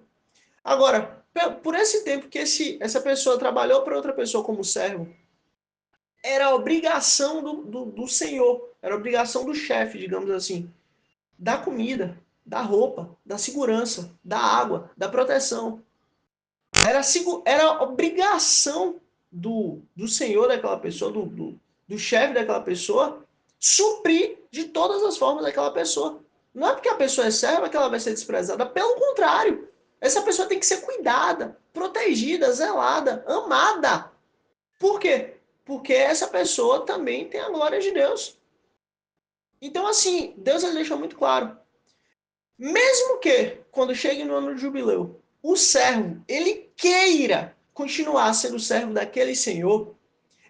Agora, por esse tempo que essa pessoa trabalhou para outra pessoa como servo, era obrigação do senhor, era obrigação do chefe, digamos assim, da comida, da roupa, da segurança, da água, da proteção. Era obrigação do senhor daquela pessoa, do chefe daquela pessoa, suprir de todas as formas daquela pessoa. Não é porque a pessoa é serva que ela vai ser desprezada, pelo contrário. Essa pessoa tem que ser cuidada, protegida, zelada, amada. Por quê? Porque essa pessoa também tem a glória de Deus. Então, assim, Deus deixou muito claro. Mesmo que, quando chegue no ano de jubileu, o servo, ele queira continuar sendo servo daquele senhor,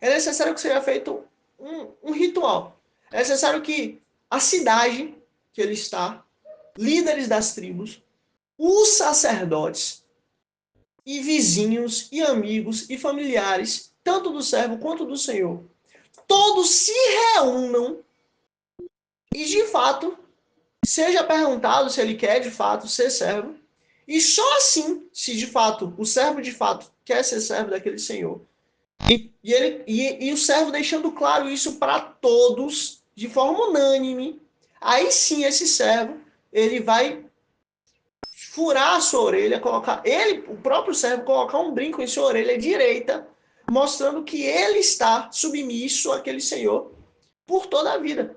é necessário que seja feito um ritual. É necessário que a cidade que ele está, líderes das tribos, os sacerdotes e vizinhos e amigos e familiares, tanto do servo quanto do senhor, todos se reúnam e, de fato, seja perguntado se ele quer, de fato, ser servo. E só assim, se de fato o servo de fato quer ser servo daquele senhor, e o servo deixando claro isso para todos, de forma unânime, aí sim esse servo, ele vai furar a sua orelha, o próprio servo, colocar um brinco em sua orelha direita, mostrando que ele está submisso àquele senhor por toda a vida.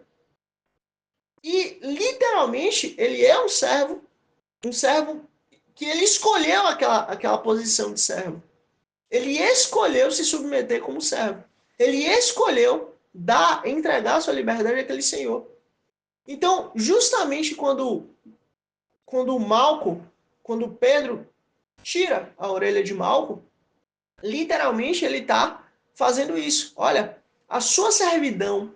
E, literalmente, ele é um servo que ele escolheu aquela posição de servo. Ele escolheu se submeter como servo. Ele escolheu entregar sua liberdade àquele senhor. Então, justamente quando Malco, quando Pedro tira a orelha de Malco, Literalmente, ele está fazendo isso. Olha, a sua servidão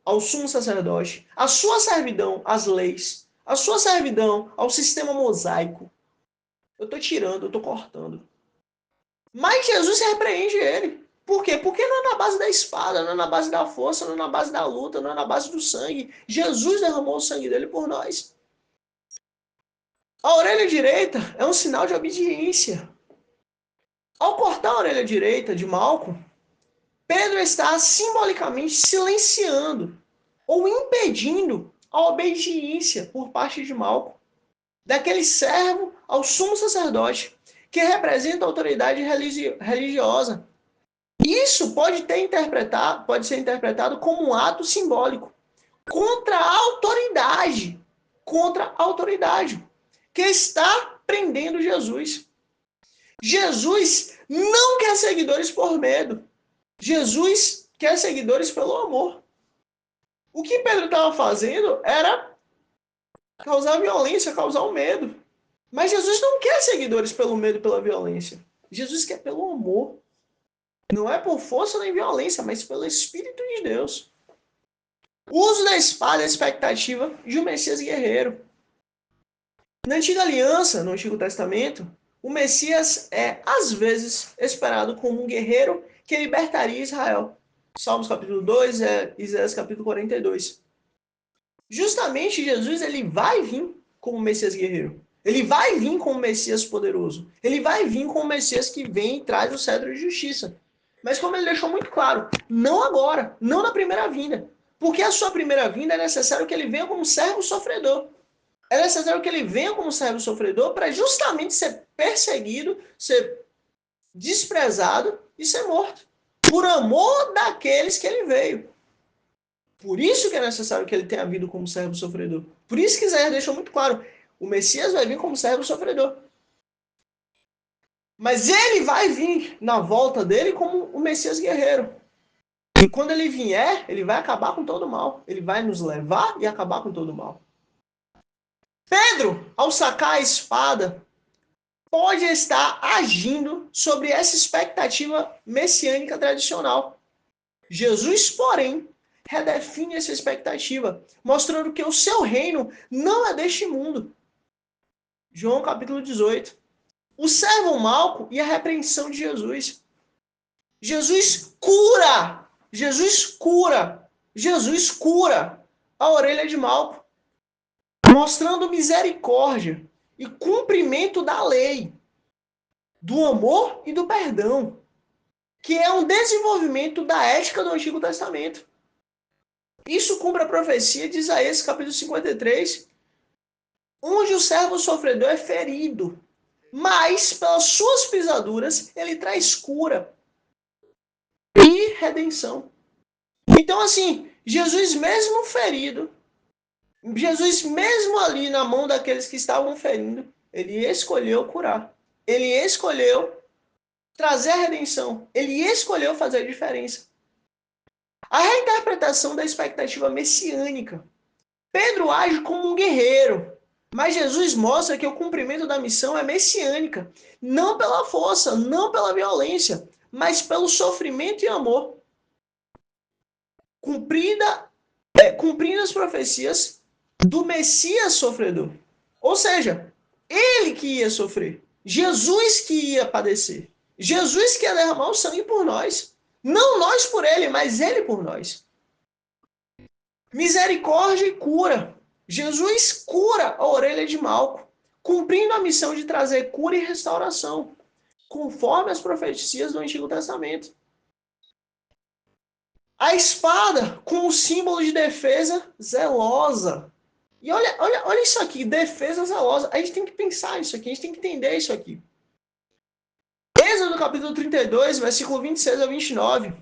ao sumo sacerdote, a sua servidão às leis, a sua servidão ao sistema mosaico, eu estou tirando, eu estou cortando. Mas Jesus repreende ele. Por quê? Porque não é na base da espada, não é na base da força, não é na base da luta, não é na base do sangue. Jesus derramou o sangue dele por nós. A orelha direita é um sinal de obediência. Ao cortar a orelha direita de Malco, Pedro está simbolicamente silenciando ou impedindo a obediência por parte de Malco, daquele servo ao sumo sacerdote, que representa a autoridade religiosa. Isso pode ser interpretado como um ato simbólico contra a autoridade que está prendendo Jesus. Jesus não quer seguidores por medo. Jesus quer seguidores pelo amor. O que Pedro estava fazendo era causar violência, causar o medo. Mas Jesus não quer seguidores pelo medo e pela violência. Jesus quer pelo amor. Não é por força nem violência, mas pelo Espírito de Deus. O uso da espada é a expectativa de um Messias guerreiro. Na Antiga Aliança, no Antigo Testamento, o Messias é, às vezes, esperado como um guerreiro que libertaria Israel. Salmos capítulo 2, Isaías capítulo 42. Justamente Jesus ele vai vir como Messias guerreiro. Ele vai vir como Messias poderoso. Ele vai vir como Messias que vem e traz o cetro de justiça. Mas como ele deixou muito claro, não agora, não na primeira vinda. Porque a sua primeira vinda é necessário que ele venha como servo sofredor. É necessário que ele venha como servo sofredor para justamente ser perseguido, ser desprezado e ser morto. Por amor daqueles que ele veio. Por isso que é necessário que ele tenha vindo como servo sofredor. Por isso que Isaías deixou muito claro, o Messias vai vir como servo sofredor. Mas ele vai vir na volta dele como o Messias guerreiro. E quando ele vier, ele vai acabar com todo o mal. Ele vai nos levar e acabar com todo o mal. Pedro, ao sacar a espada, pode estar agindo sobre essa expectativa messiânica tradicional. Jesus, porém, redefine essa expectativa, mostrando que o seu reino não é deste mundo. João capítulo 18. O servo Malco e a repreensão de Jesus. Jesus cura! Jesus cura! Jesus cura a orelha de Malco, mostrando misericórdia e cumprimento da lei, do amor e do perdão, que é um desenvolvimento da ética do Antigo Testamento. Isso cumpre a profecia de Isaías capítulo 53, onde o servo sofredor é ferido, mas pelas suas pisaduras ele traz cura e redenção. Então, assim, Jesus mesmo ferido, Jesus mesmo ali na mão daqueles que estavam ferindo, ele escolheu curar. Ele escolheu trazer a redenção. Ele escolheu fazer a diferença. A reinterpretação da expectativa messiânica. Pedro age como um guerreiro, mas Jesus mostra que o cumprimento da missão é messiânica, não pela força, não pela violência, mas pelo sofrimento e amor. Cumprindo as profecias do Messias sofredor. Ou seja, ele que ia sofrer, Jesus que ia padecer, Jesus que ia derramar o sangue por nós. Não nós por ele, mas ele por nós. Misericórdia e cura. Jesus cura a orelha de Malco, cumprindo a missão de trazer cura e restauração, conforme as profecias do Antigo Testamento. A espada com o símbolo de defesa zelosa. E olha isso aqui, defesa zelosa. A gente tem que pensar isso aqui, a gente tem que entender isso aqui. Êxodo capítulo 32, versículo 26 a 29.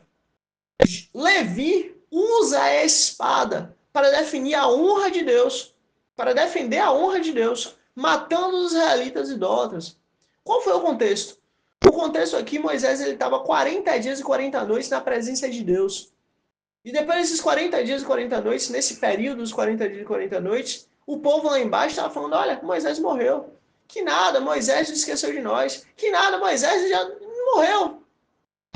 Levi usa a espada para definir a honra de Deus, para defender a honra de Deus, matando os israelitas idólatras. Qual foi o contexto? O contexto aqui, Moisés estava 40 dias e 40 noites na presença de Deus. E depois desses 40 dias e 40 noites, nesse período dos 40 dias e 40 noites, o povo lá embaixo estava falando, olha, Moisés morreu. Que nada, Moisés esqueceu de nós. Que nada, Moisés já morreu.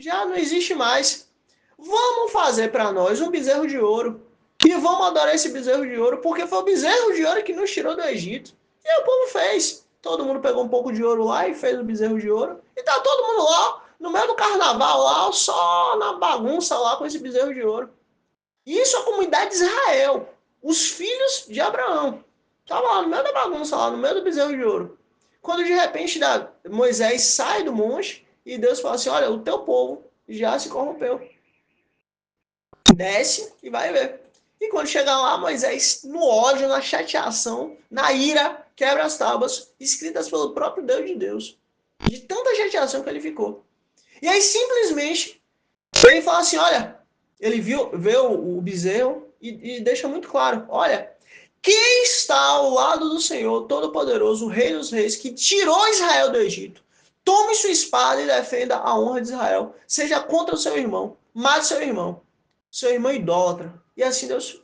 Já não existe mais. Vamos fazer para nós um bezerro de ouro. E vamos adorar esse bezerro de ouro, porque foi o bezerro de ouro que nos tirou do Egito. E o povo fez. Todo mundo pegou um pouco de ouro lá e fez o bezerro de ouro. E tá todo mundo lá, no meio do carnaval lá, só na bagunça lá com esse bezerro de ouro. Isso a comunidade de Israel. Os filhos de Abraão. Estavam lá no meio da bagunça, lá no meio do bezerro de ouro. Quando de repente Moisés sai do monte e Deus fala assim, olha, o teu povo já se corrompeu. Desce e vai ver. E quando chega lá, Moisés, no ódio, na chateação, na ira, quebra as tábuas escritas pelo próprio Deus de Deus. De tanta chateação que ele ficou. E aí, simplesmente, ele fala assim, olha, ele vê o bezerro e deixa muito claro, olha, quem está ao lado do Senhor Todo-Poderoso, o Rei dos Reis, que tirou Israel do Egito, tome sua espada e defenda a honra de Israel, seja contra o seu irmão, mate seu irmão idólatra.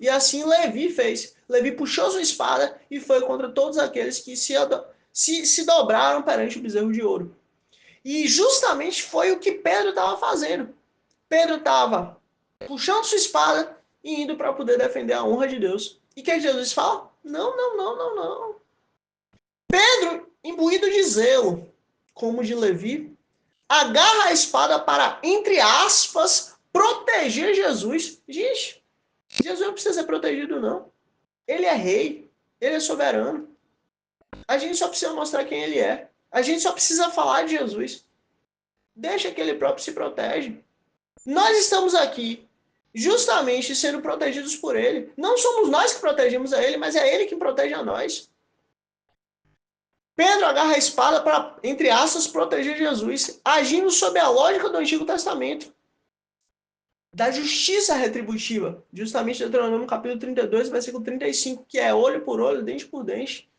E assim Levi fez. Levi puxou sua espada e foi contra todos aqueles que se dobraram perante o bezerro de ouro. E justamente foi o que Pedro estava fazendo. Pedro estava puxando sua espada e indo para poder defender a honra de Deus. E que Jesus fala? Não, não, não, não, não. Pedro, imbuído de zelo, como de Levi, agarra a espada para, entre aspas, proteger Jesus. Gente, Jesus não precisa ser protegido, não. Ele é rei, ele é soberano. A gente só precisa mostrar quem ele é. A gente só precisa falar de Jesus. Deixa que ele próprio se protege. Nós estamos aqui justamente sendo protegidos por ele. Não somos nós que protegemos a ele, mas é ele que protege a nós. Pedro agarra a espada para, entre aspas, proteger Jesus, agindo sob a lógica do Antigo Testamento, da justiça retributiva, justamente Deuteronômio capítulo 32, versículo 35, que é olho por olho, dente por dente.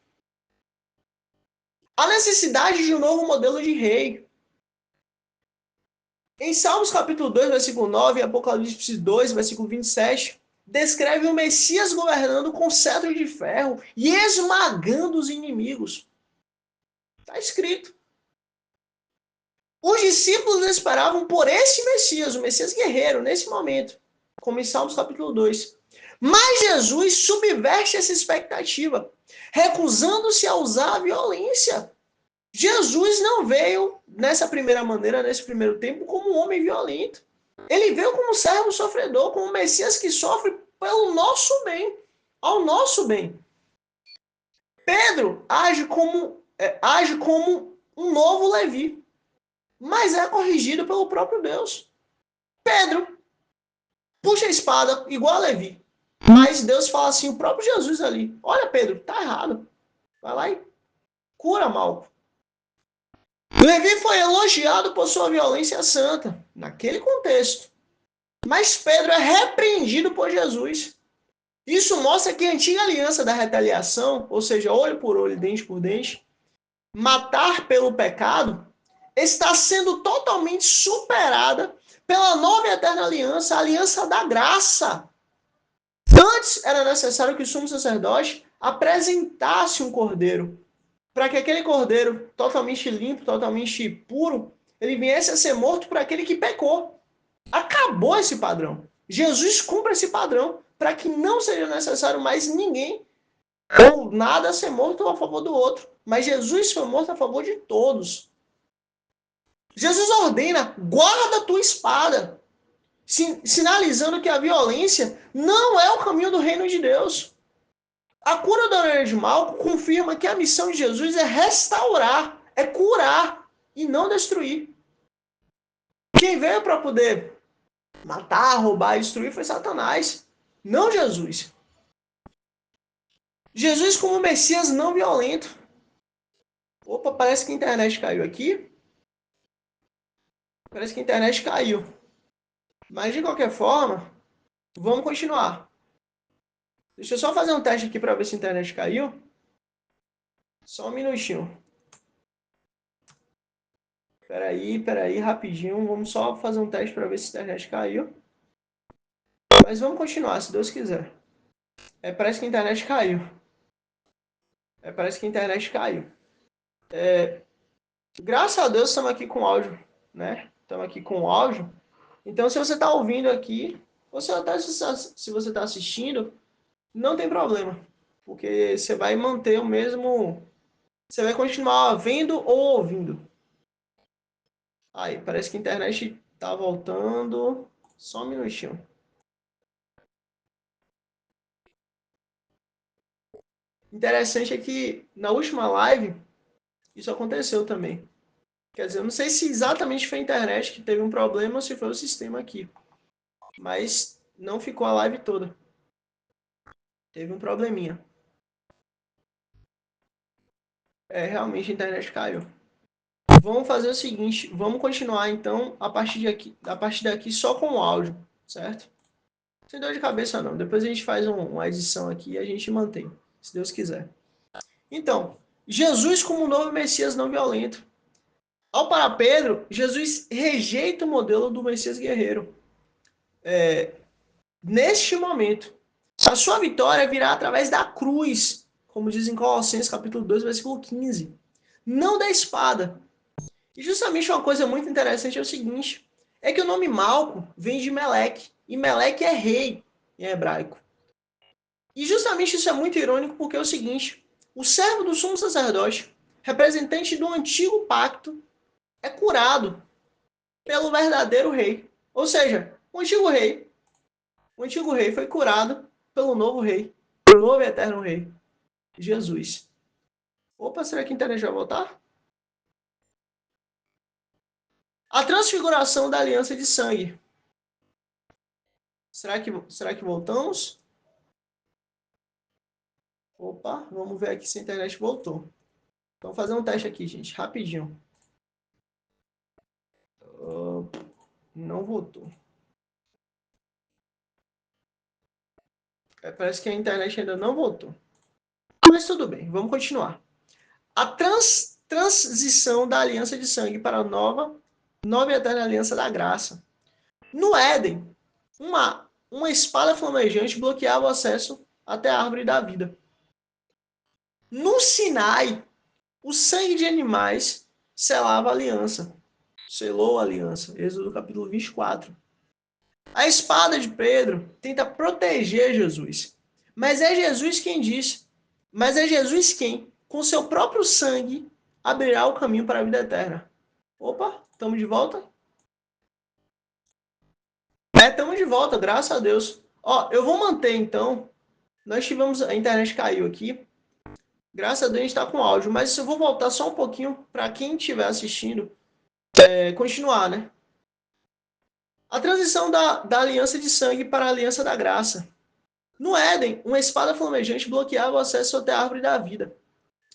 A necessidade de um novo modelo de rei. Em Salmos capítulo 2, versículo 9, e Apocalipse 2, versículo 27, descreve o Messias governando com cetro de ferro e esmagando os inimigos. Está escrito. Os discípulos esperavam por esse Messias, o Messias guerreiro, nesse momento, como em Salmos capítulo 2. Mas Jesus subverte essa expectativa, recusando-se a usar a violência. Jesus não veio nessa primeira maneira, nesse primeiro tempo, como um homem violento. Ele veio como um servo sofredor, como um Messias que sofre pelo nosso bem, ao nosso bem. Pedro age como um novo Levi, mas é corrigido pelo próprio Deus. Pedro puxa a espada igual a Levi, mas Deus fala assim, o próprio Jesus ali, olha Pedro, tá errado, vai lá e cura Malco. Levi foi elogiado por sua violência santa, naquele contexto. Mas Pedro é repreendido por Jesus. Isso mostra que a antiga aliança da retaliação, ou seja, olho por olho, dente por dente, matar pelo pecado, está sendo totalmente superada pela nova e eterna aliança, a aliança da graça. Antes era necessário que o sumo sacerdote apresentasse um cordeiro, para que aquele cordeiro totalmente limpo, totalmente puro, ele viesse a ser morto por aquele que pecou. Acabou esse padrão. Jesus cumpre esse padrão para que não seja necessário mais ninguém ou nada ser morto a favor do outro. Mas Jesus foi morto a favor de todos. Jesus ordena, guarda a tua espada, sinalizando que a violência não é o caminho do reino de Deus. A cura da orelha de Malco confirma que a missão de Jesus é restaurar, é curar e não destruir. Quem veio para poder matar, roubar e destruir foi Satanás, não Jesus. Jesus como Messias não violento. Opa, parece que a internet caiu aqui. Parece que a internet caiu. Mas de qualquer forma, vamos continuar. Deixa eu só fazer um teste aqui para ver se a internet caiu. Só um minutinho. Peraí, rapidinho. Vamos só fazer um teste para ver se a internet caiu. Mas vamos continuar, se Deus quiser. Parece que a internet caiu. Parece que a internet caiu. Graças a Deus estamos aqui com áudio, né? Estamos aqui com o áudio. Então, se você está ouvindo aqui, ou se você está assistindo, não tem problema. Porque você vai manter o mesmo... Você vai continuar vendo ou ouvindo. Aí, parece que a internet está voltando. Só um minutinho. Interessante é que na última live, isso aconteceu também. Quer dizer, eu não sei se exatamente foi a internet que teve um problema ou se foi o sistema aqui. Mas não ficou a live toda. Teve um probleminha. Realmente a internet caiu. Vamos fazer o seguinte, vamos continuar então a partir daqui só com o áudio, certo? Sem dor de cabeça não. Depois a gente faz uma edição aqui e a gente mantém, se Deus quiser. Então, Jesus como um novo Messias não violento. Ao para Pedro, Jesus rejeita o modelo do Messias guerreiro. Neste momento, a sua vitória virá através da cruz, como diz em Colossenses capítulo 2, versículo 15. Não da espada. E justamente uma coisa muito interessante é o seguinte, é que o nome Malco vem de Meleque, e Meleque é rei em hebraico. E justamente isso é muito irônico porque é o seguinte, o servo do sumo sacerdote, representante do antigo pacto, é curado pelo verdadeiro rei. Ou seja, o antigo rei foi curado pelo novo rei, o novo e eterno rei, Jesus. Opa, será que a internet vai voltar? A transfiguração da aliança de sangue. Será que voltamos? Opa, vamos ver aqui se a internet voltou. Vamos fazer um teste aqui, gente, rapidinho. Não voltou. Parece que a internet ainda não voltou. Mas tudo bem, vamos continuar. A transição da aliança de sangue para a nova e eterna aliança da graça. No Éden, uma espada flamejante bloqueava o acesso até a árvore da vida. No Sinai, o sangue de animais selava a aliança. Selou a aliança. Êxodo capítulo 24. A espada de Pedro tenta proteger Jesus. Mas é Jesus quem diz. Mas é Jesus quem, com seu próprio sangue, abrirá o caminho para a vida eterna. Opa, estamos de volta? Estamos de volta, graças a Deus. Ó, eu vou manter então. Nós tivemos. A internet caiu aqui. Graças a Deus a gente está com áudio. Mas eu vou voltar só um pouquinho para quem estiver assistindo continuar, né? A transição da aliança de sangue para a aliança da graça. No Éden, uma espada flamejante bloqueava o acesso até a árvore da vida.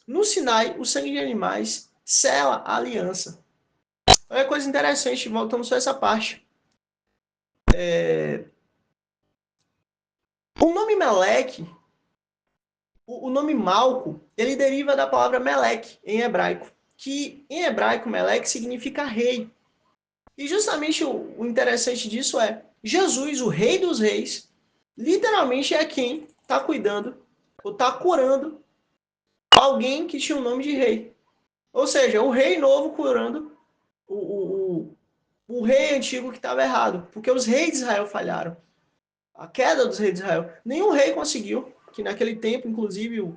No Sinai, o sangue de animais sela a aliança. Olha que coisa interessante, voltamos só a essa parte. O nome Meleque, o nome Malco, ele deriva da palavra Melec, em hebraico. Que em hebraico, Meleque significa rei. E justamente o interessante disso é, Jesus, o rei dos reis, literalmente é quem está cuidando, ou está curando alguém que tinha o nome de rei. Ou seja, o rei novo curando o rei antigo que estava errado. Porque os reis de Israel falharam. A queda dos reis de Israel. Nenhum rei conseguiu, que naquele tempo, inclusive, o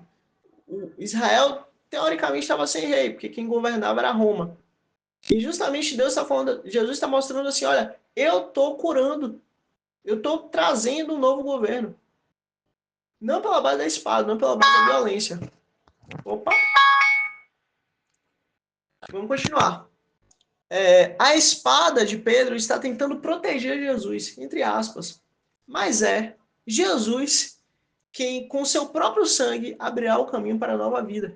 Israel, teoricamente, estava sem rei, porque quem governava era Roma. E justamente Deus está falando, Jesus está mostrando assim, olha, eu estou curando, eu estou trazendo um novo governo. Não pela base da espada, não pela base da violência. Opa! Vamos continuar. A espada de Pedro está tentando proteger Jesus, entre aspas. Mas é Jesus quem, com seu próprio sangue, abrirá o caminho para a nova vida.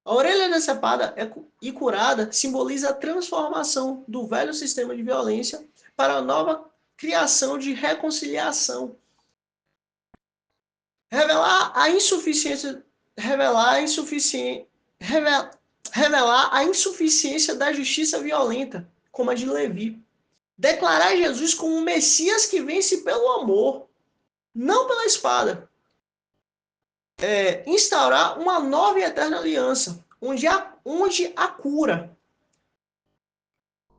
A orelha decepada e curada simboliza a transformação do velho sistema de violência para a nova criação de reconciliação. Revelar a insuficiência da justiça violenta, como a de Levi. Declarar Jesus como um Messias que vence pelo amor, não pela espada. Instaurar uma nova e eterna aliança, onde a cura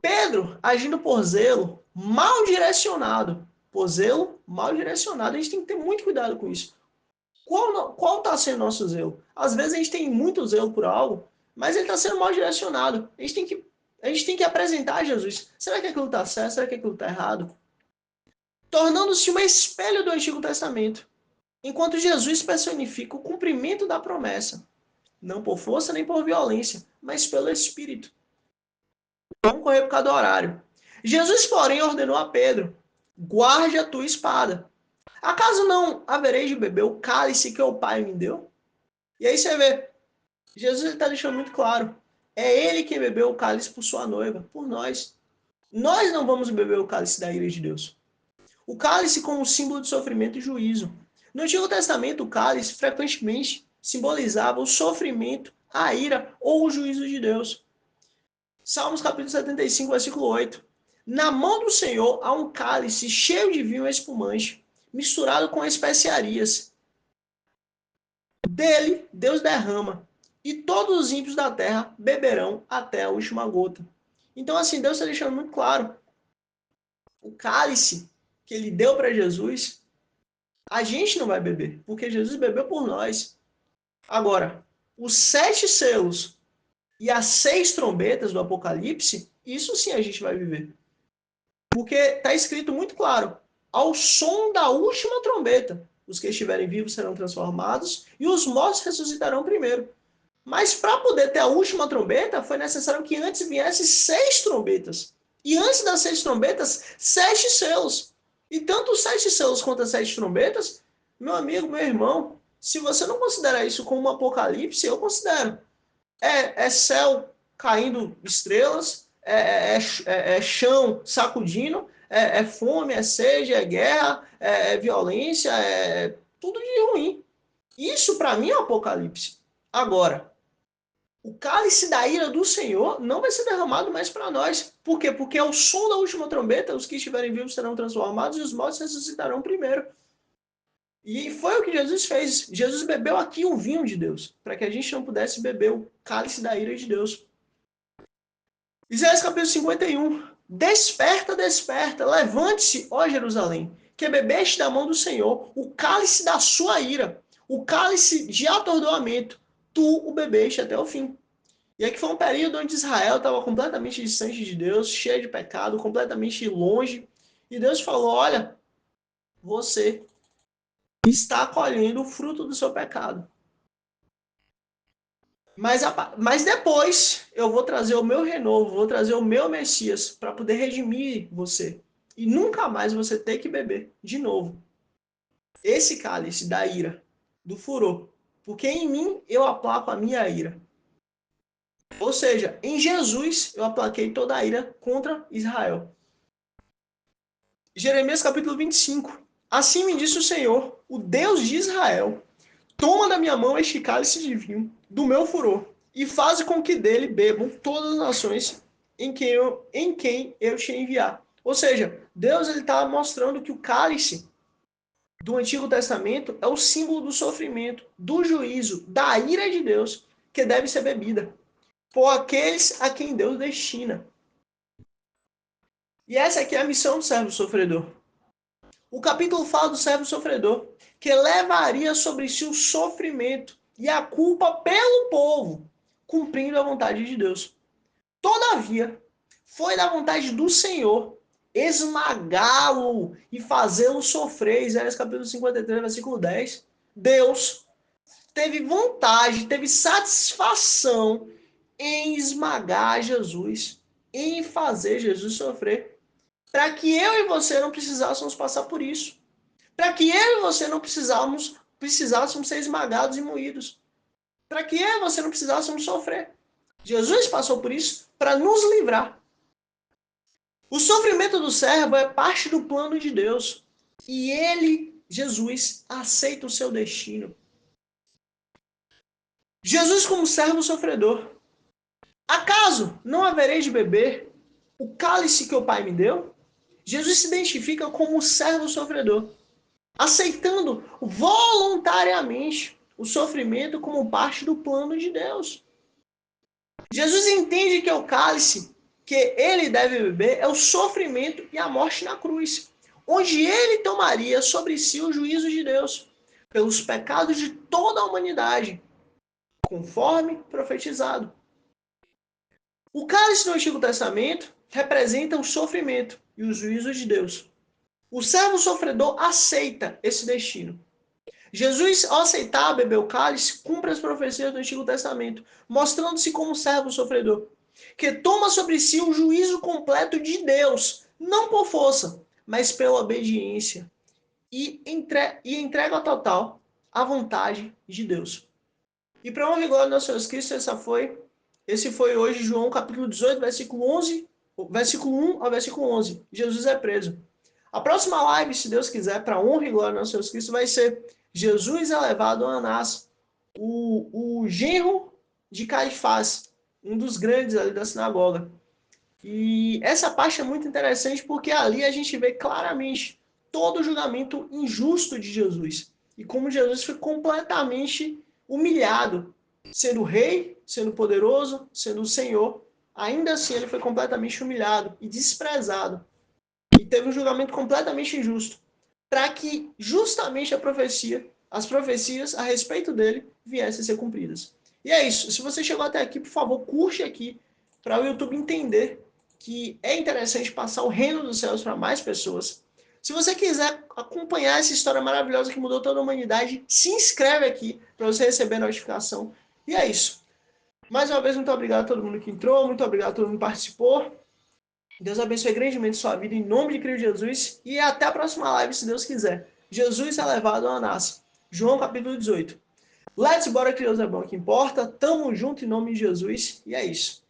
Pedro, agindo por zelo, mal direcionado. Por zelo, mal direcionado. A gente tem que ter muito cuidado com isso. Qual está sendo nosso zelo? Às vezes a gente tem muito zelo por algo, mas ele está sendo mal direcionado. A gente tem que apresentar a Jesus. Será que aquilo está certo? Será que aquilo está errado? Tornando-se um espelho do Antigo Testamento. Enquanto Jesus personifica o cumprimento da promessa. Não por força nem por violência, mas pelo Espírito. Vamos correr por causa do horário. Jesus, porém, ordenou a Pedro: guarde a tua espada. Acaso não haverei de beber o cálice que o Pai me deu? E aí você vê, Jesus está deixando muito claro. É ele quem bebeu o cálice por sua noiva, por nós. Nós não vamos beber o cálice da ira de Deus. O cálice como símbolo de sofrimento e juízo. No Antigo Testamento, o cálice frequentemente simbolizava o sofrimento, a ira ou o juízo de Deus. Salmos capítulo 75, versículo 8. Na mão do Senhor há um cálice cheio de vinho espumante, misturado com especiarias. Dele Deus derrama, e todos os ímpios da terra beberão até a última gota. Então, assim, Deus está deixando muito claro. O cálice que ele deu para Jesus, a gente não vai beber, porque Jesus bebeu por nós. Agora, os 7 selos e as 6 trombetas do Apocalipse, isso sim a gente vai viver. Porque está escrito muito claro, ao som da última trombeta, os que estiverem vivos serão transformados e os mortos ressuscitarão primeiro. Mas para poder ter a última trombeta, foi necessário que antes viesse 6 trombetas. E antes das 6 trombetas, 7 selos. E tanto os 7 selos quanto as 7 trombetas, meu amigo, meu irmão, se você não considera isso como um apocalipse, eu considero. É céu caindo estrelas, é chão sacudindo, é fome, é sede, é guerra, é violência, é tudo de ruim. Isso para mim é um apocalipse. Agora, o cálice da ira do Senhor não vai ser derramado mais para nós. Por quê? Porque ao som da última trombeta, os que estiverem vivos serão transformados e os mortos ressuscitarão primeiro. E foi o que Jesus fez. Jesus bebeu aqui o vinho de Deus, para que a gente não pudesse beber o cálice da ira de Deus. Isaías capítulo 51. Desperta, desperta, levante-se, ó Jerusalém, que bebeste da mão do Senhor o cálice da sua ira, o cálice de atordoamento, tu o bebeste até o fim. E aqui foi um período onde Israel estava completamente distante de Deus, cheio de pecado, completamente longe. E Deus falou: olha, você está colhendo o fruto do seu pecado. Mas depois eu vou trazer o meu renovo, vou trazer o meu Messias para poder redimir você. E nunca mais você ter que beber de novo esse cálice da ira, do furor. Porque em mim eu aplaco a minha ira. Ou seja, em Jesus eu aplaquei toda a ira contra Israel. Jeremias capítulo 25. Assim me disse o Senhor, o Deus de Israel: toma da minha mão este cálice de vinho, do meu furor, e faz com que dele bebam todas as nações em quem eu te enviar. Ou seja, Deus está mostrando que o cálice do Antigo Testamento é o símbolo do sofrimento, do juízo, da ira de Deus, que deve ser bebida por aqueles a quem Deus destina. E essa aqui é a missão do servo sofredor. O capítulo fala do servo sofredor, que levaria sobre si o sofrimento e a culpa pelo povo, cumprindo a vontade de Deus. Todavia, foi da vontade do Senhor esmagá-lo e fazê-lo sofrer. Isaías capítulo 53, versículo 10. Deus teve vontade, teve satisfação em esmagar Jesus, em fazer Jesus sofrer, para que eu e você não precisássemos passar por isso. Para que eu e você não precisássemos ser esmagados e moídos. Para que eu e você não precisássemos sofrer. Jesus passou por isso para nos livrar. O sofrimento do servo é parte do plano de Deus. E ele, Jesus, aceita o seu destino. Jesus como servo sofredor. Acaso não haverei de beber o cálice que o Pai me deu? Jesus se identifica como o servo sofredor, aceitando voluntariamente o sofrimento como parte do plano de Deus. Jesus entende que é o cálice que ele deve beber é o sofrimento e a morte na cruz, onde ele tomaria sobre si o juízo de Deus pelos pecados de toda a humanidade, conforme profetizado. O cálice do Antigo Testamento representa o sofrimento e o juízo de Deus. O servo sofredor aceita esse destino. Jesus, ao aceitar beber o cálice, cumpre as profecias do Antigo Testamento, mostrando-se como servo sofredor, que toma sobre si o juízo completo de Deus, não por força, mas pela obediência, e entrega total à vontade de Deus. E para honra e glória do nosso Jesus Cristo, esse foi hoje João capítulo 18, versículo 1 ao versículo 11. Jesus é preso. A próxima live, se Deus quiser, para honra e glória do nosso Jesus Cristo, vai ser Jesus é levado a Anás, o genro de Caifás, um dos grandes ali da sinagoga. E essa parte é muito interessante porque ali a gente vê claramente todo o julgamento injusto de Jesus. E como Jesus foi completamente humilhado, sendo rei, sendo poderoso, sendo o Senhor, ainda assim ele foi completamente humilhado e desprezado. E teve um julgamento completamente injusto, para que justamente as profecias a respeito dele viessem a ser cumpridas. E é isso. Se você chegou até aqui, por favor, curte aqui para o YouTube entender que é interessante passar o reino dos céus para mais pessoas. Se você quiser acompanhar essa história maravilhosa que mudou toda a humanidade, se inscreve aqui para você receber a notificação. E é isso. Mais uma vez, muito obrigado a todo mundo que entrou, muito obrigado a todo mundo que participou. Deus abençoe grandemente sua vida em nome de Cristo Jesus e até a próxima live, se Deus quiser. Jesus é levado a Anás. João capítulo 18. Let's bora que Deus é bom que importa. Tamo junto em nome de Jesus e é isso.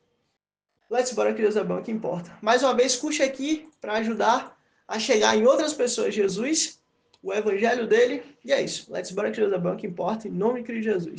Let's bora que Deus é bom que importa. Mais uma vez, curte aqui para ajudar a chegar em outras pessoas Jesus, o evangelho dele e é isso. Let's bora que Deus é bom que importa em nome de Cristo Jesus.